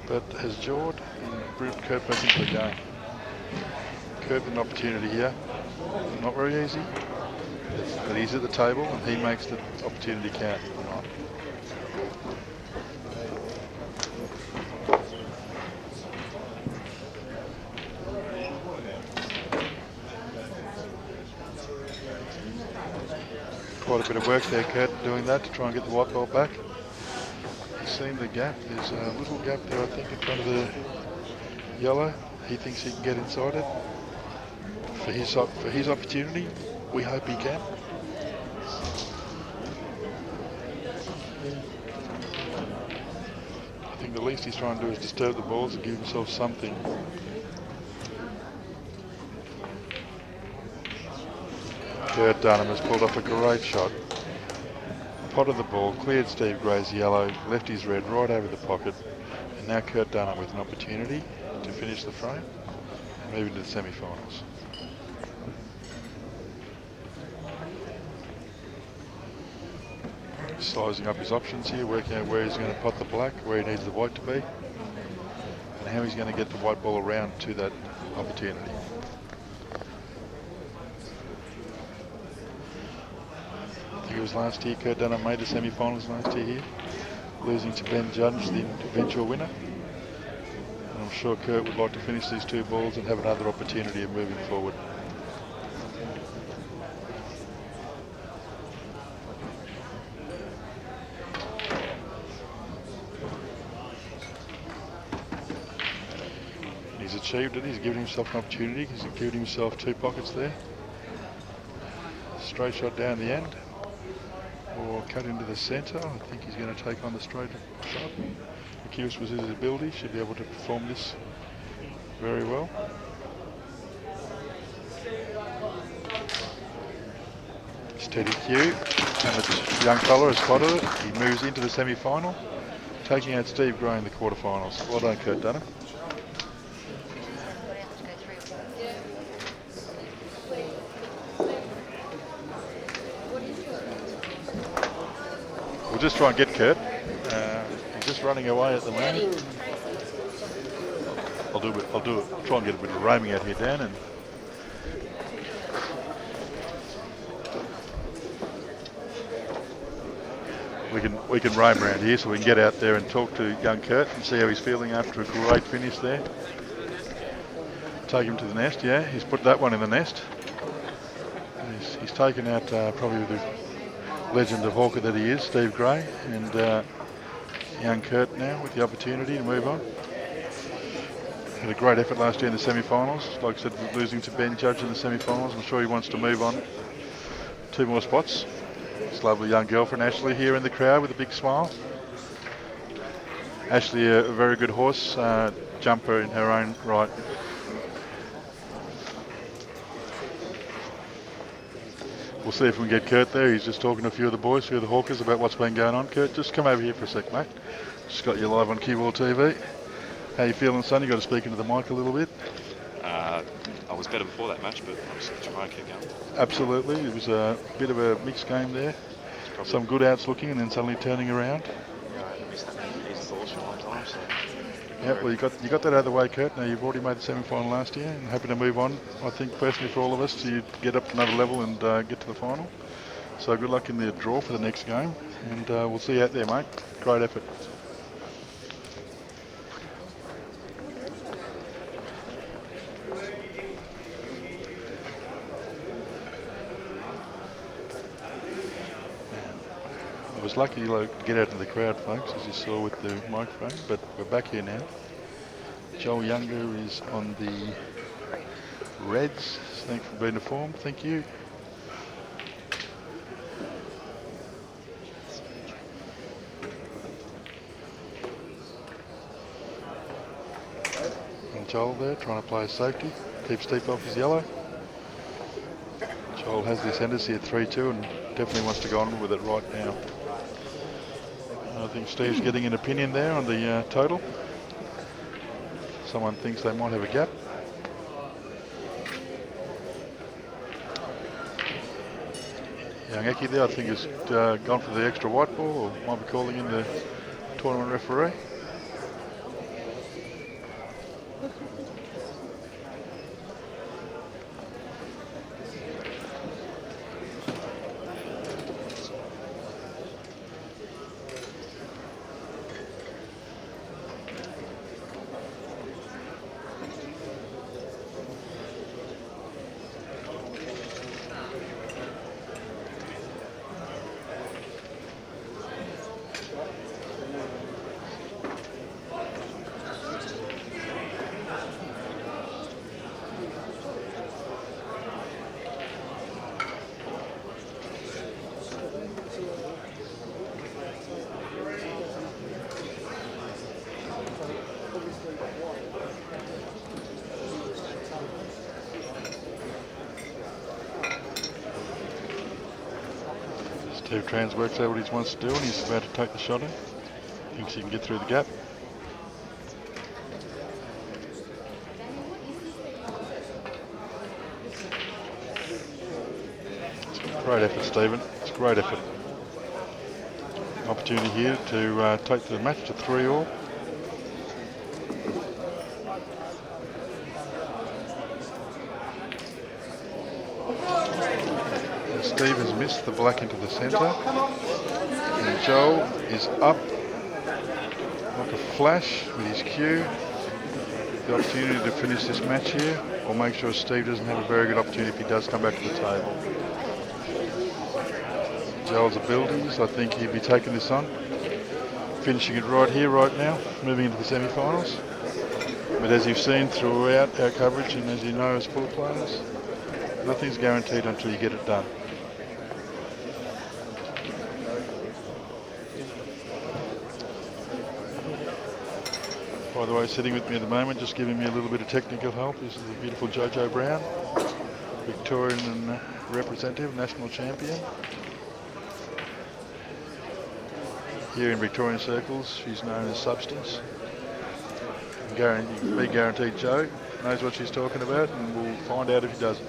but has jawed and brought Kurt back into the game. Kurt with an opportunity here. Not very easy, but he's at the table and he makes the opportunity count. Quite a bit of work there, Kurt, doing that to try and get the white ball back. He's seen the gap. There's a little gap there, I think, in front of the yellow. He thinks he can get inside it. For his opportunity, we hope he can. I think the least he's trying to do is disturb the balls and give himself something. Kurt Dunham has pulled off a great shot. Potted the ball, cleared Steve Gray's yellow, left his red right over the pocket, and now Kurt Dunham with an opportunity to finish the frame and move into the semi-finals. Sizing up his options here, working out where he's going to pot the black, where he needs the white to be, and how he's going to get the white ball around to that opportunity. It was last year, Kurt Dunham made the semi-finals last year here, losing to Ben Judge, the eventual winner. And I'm sure Kurt would like to finish these 2 balls and have another opportunity of moving forward. He's achieved it, he's given himself an opportunity, he's given himself 2 pockets there. Straight shot down the end. Or cut into the centre. I think he's going to take on the straight shot. Gibbs was his ability, should be able to perform this very well. Steady cue, and the young fella has spotted it. He moves into the semi-final, taking out Steve Gray in the quarterfinals. Well done, Kurt Dunham. We'll just try and get Kurt. He's just running away at the moment. I'll do it. Try and get a bit of roaming out here, Dan, and we can roam around here so we can get out there and talk to young Kurt and see how he's feeling after a great finish there. Take him to the nest. Yeah, he's put that one in the nest. He's taken out probably the legend of hawker that he is, Steve Gray, and young Kurt now with the opportunity to move on. Had a great effort last year in the semi-finals. Like I said, losing to Ben Judge in the semi-finals. I'm sure he wants to move on 2 more spots. This lovely young girl from Ashley here in the crowd with a big smile. Ashley, a very good horse, jumper in her own right. We'll see if we can get Kurt there. He's just talking to a few of the boys, a few of the hawkers about what's been going on. Kurt, just come over here for a sec, mate. Just got you live on CueballTV. How you feeling, son? You got to speak into the mic a little bit. I was better before that match, but I'm just trying to keep going. Absolutely. It was a bit of a mixed game there. Some good outs looking and then suddenly turning around. Yeah, I missed that easy thoughts from one time, so... Yeah, well, you got that out of the way, Kurt. Now, you've already made the semi-final last year and happy to move on, I think, personally for all of us, to get up to another level and get to the final. So good luck in the draw for the next game, and we'll see you out there, mate. Great effort. I was lucky to get out to the crowd, folks, as you saw with the microphone, but we're back here now. Johl Younger is on the Reds. Thanks for being informed. Thank you. And Johl there trying to play safety. Keeps Steve off his yellow. Johl has this tendency at 3-2 and definitely wants to go on with it right now. I think Steve's getting an opinion there on the total. Someone thinks they might have a gap. Young Eki there, I think, has gone for the extra white ball, or might be calling in the tournament referee. Tran works out what he wants to do and he's about to take the shot in. Thinks he can get through the gap. It's a great effort, Stephen. It's a great effort. Opportunity here to take the match to 3-all. Steve has missed the black into the centre, and Johl is up like a flash with his cue. The opportunity to finish this match here, or make sure Steve doesn't have a very good opportunity if he does come back to the table. Johl's abilities, I think he'll be taking this on, finishing it right here, right now, moving into the semi-finals. But as you've seen throughout our coverage, and as you know as pool players, nothing's guaranteed until you get it done. By the way, sitting with me at the moment, just giving me a little bit of technical help, is the beautiful Jojo Brown, Victorian representative, national champion. Here in Victorian circles, she's known as Substance. You can be guaranteed Joe knows what she's talking about, and we'll find out if he doesn't.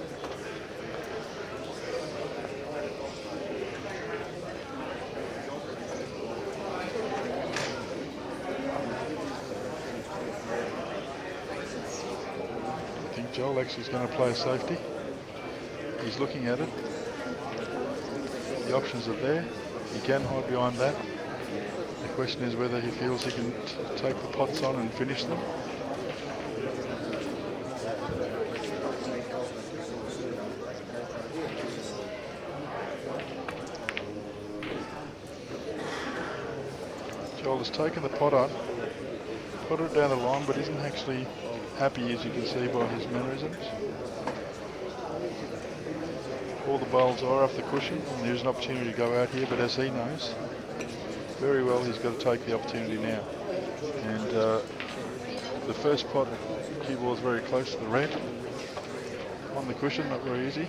Johl actually is going to play a safety. He's looking at it. The options are there. He can hide behind that. The question is whether he feels he can take the pots on and finish them. Johl has taken the pot on, put it down the line, but isn't actually happy, as you can see by his mannerisms. all the balls are off the cushion, and there's an opportunity to go out here, but as he knows very well, he's got to take the opportunity now. And the first pot, cue ball is very close to the red. On the cushion, not very easy.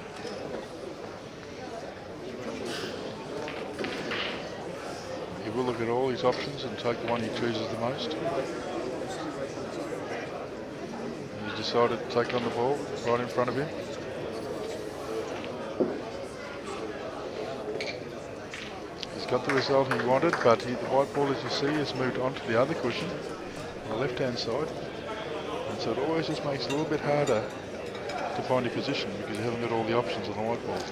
He will look at all his options and take the one he chooses the most. He's decided to take on the ball right in front of him. He's got the result he wanted, but the white ball, as you see, has moved on to the other cushion on the left-hand side. And so it always just makes it a little bit harder to find your position because you haven't got all the options on the white balls.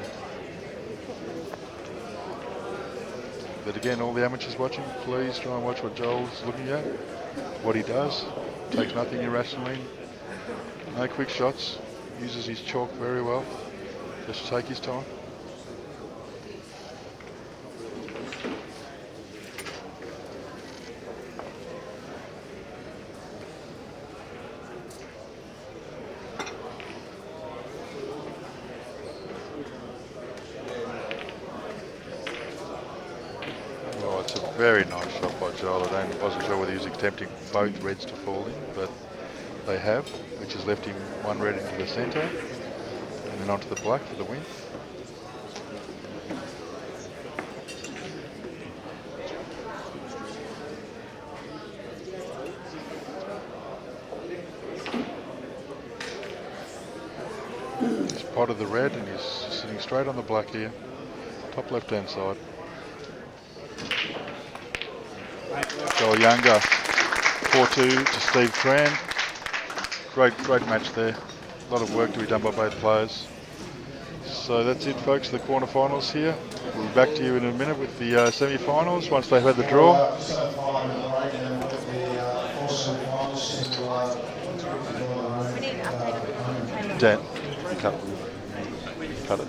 But again, all the amateurs watching, please try and watch what Johl's looking at, what he does. Takes nothing irrationally, no quick shots, uses his chalk very well, just to take his time. Very nice shot by Johl. I wasn't sure whether he was attempting both reds to fall in, but they have, which has left him one red into the centre and then onto the black for the win. He's potted the red and he's sitting straight on the black here, top left-hand side. Johl Younger, 4-2 to Steve Tran. Great match there. A lot of work to be done by both players. So that's it, folks, the quarterfinals here. We'll be back to you in a minute with the semi-finals once they've had the draw. Dan, cut it.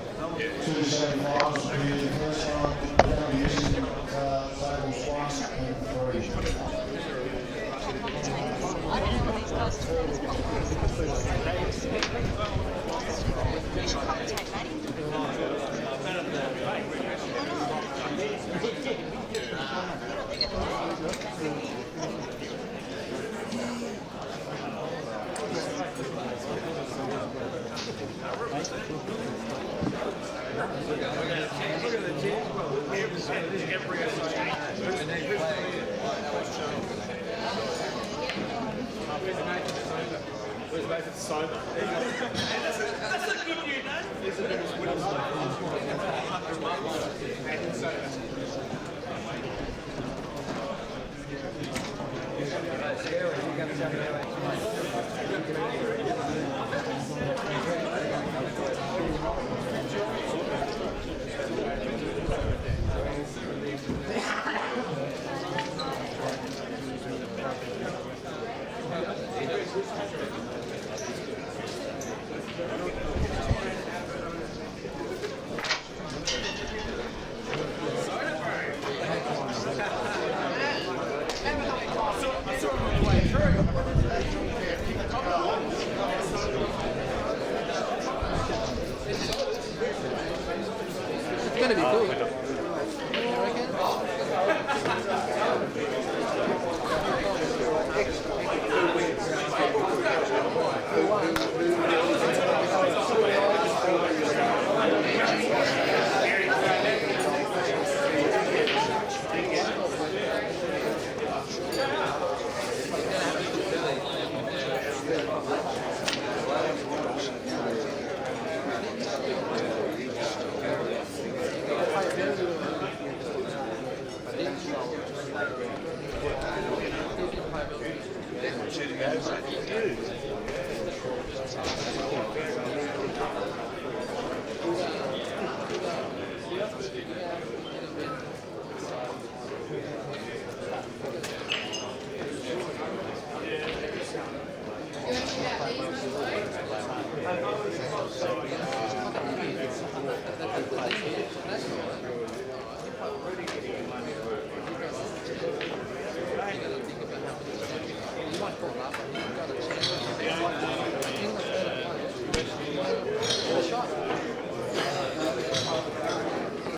It's going to be cool.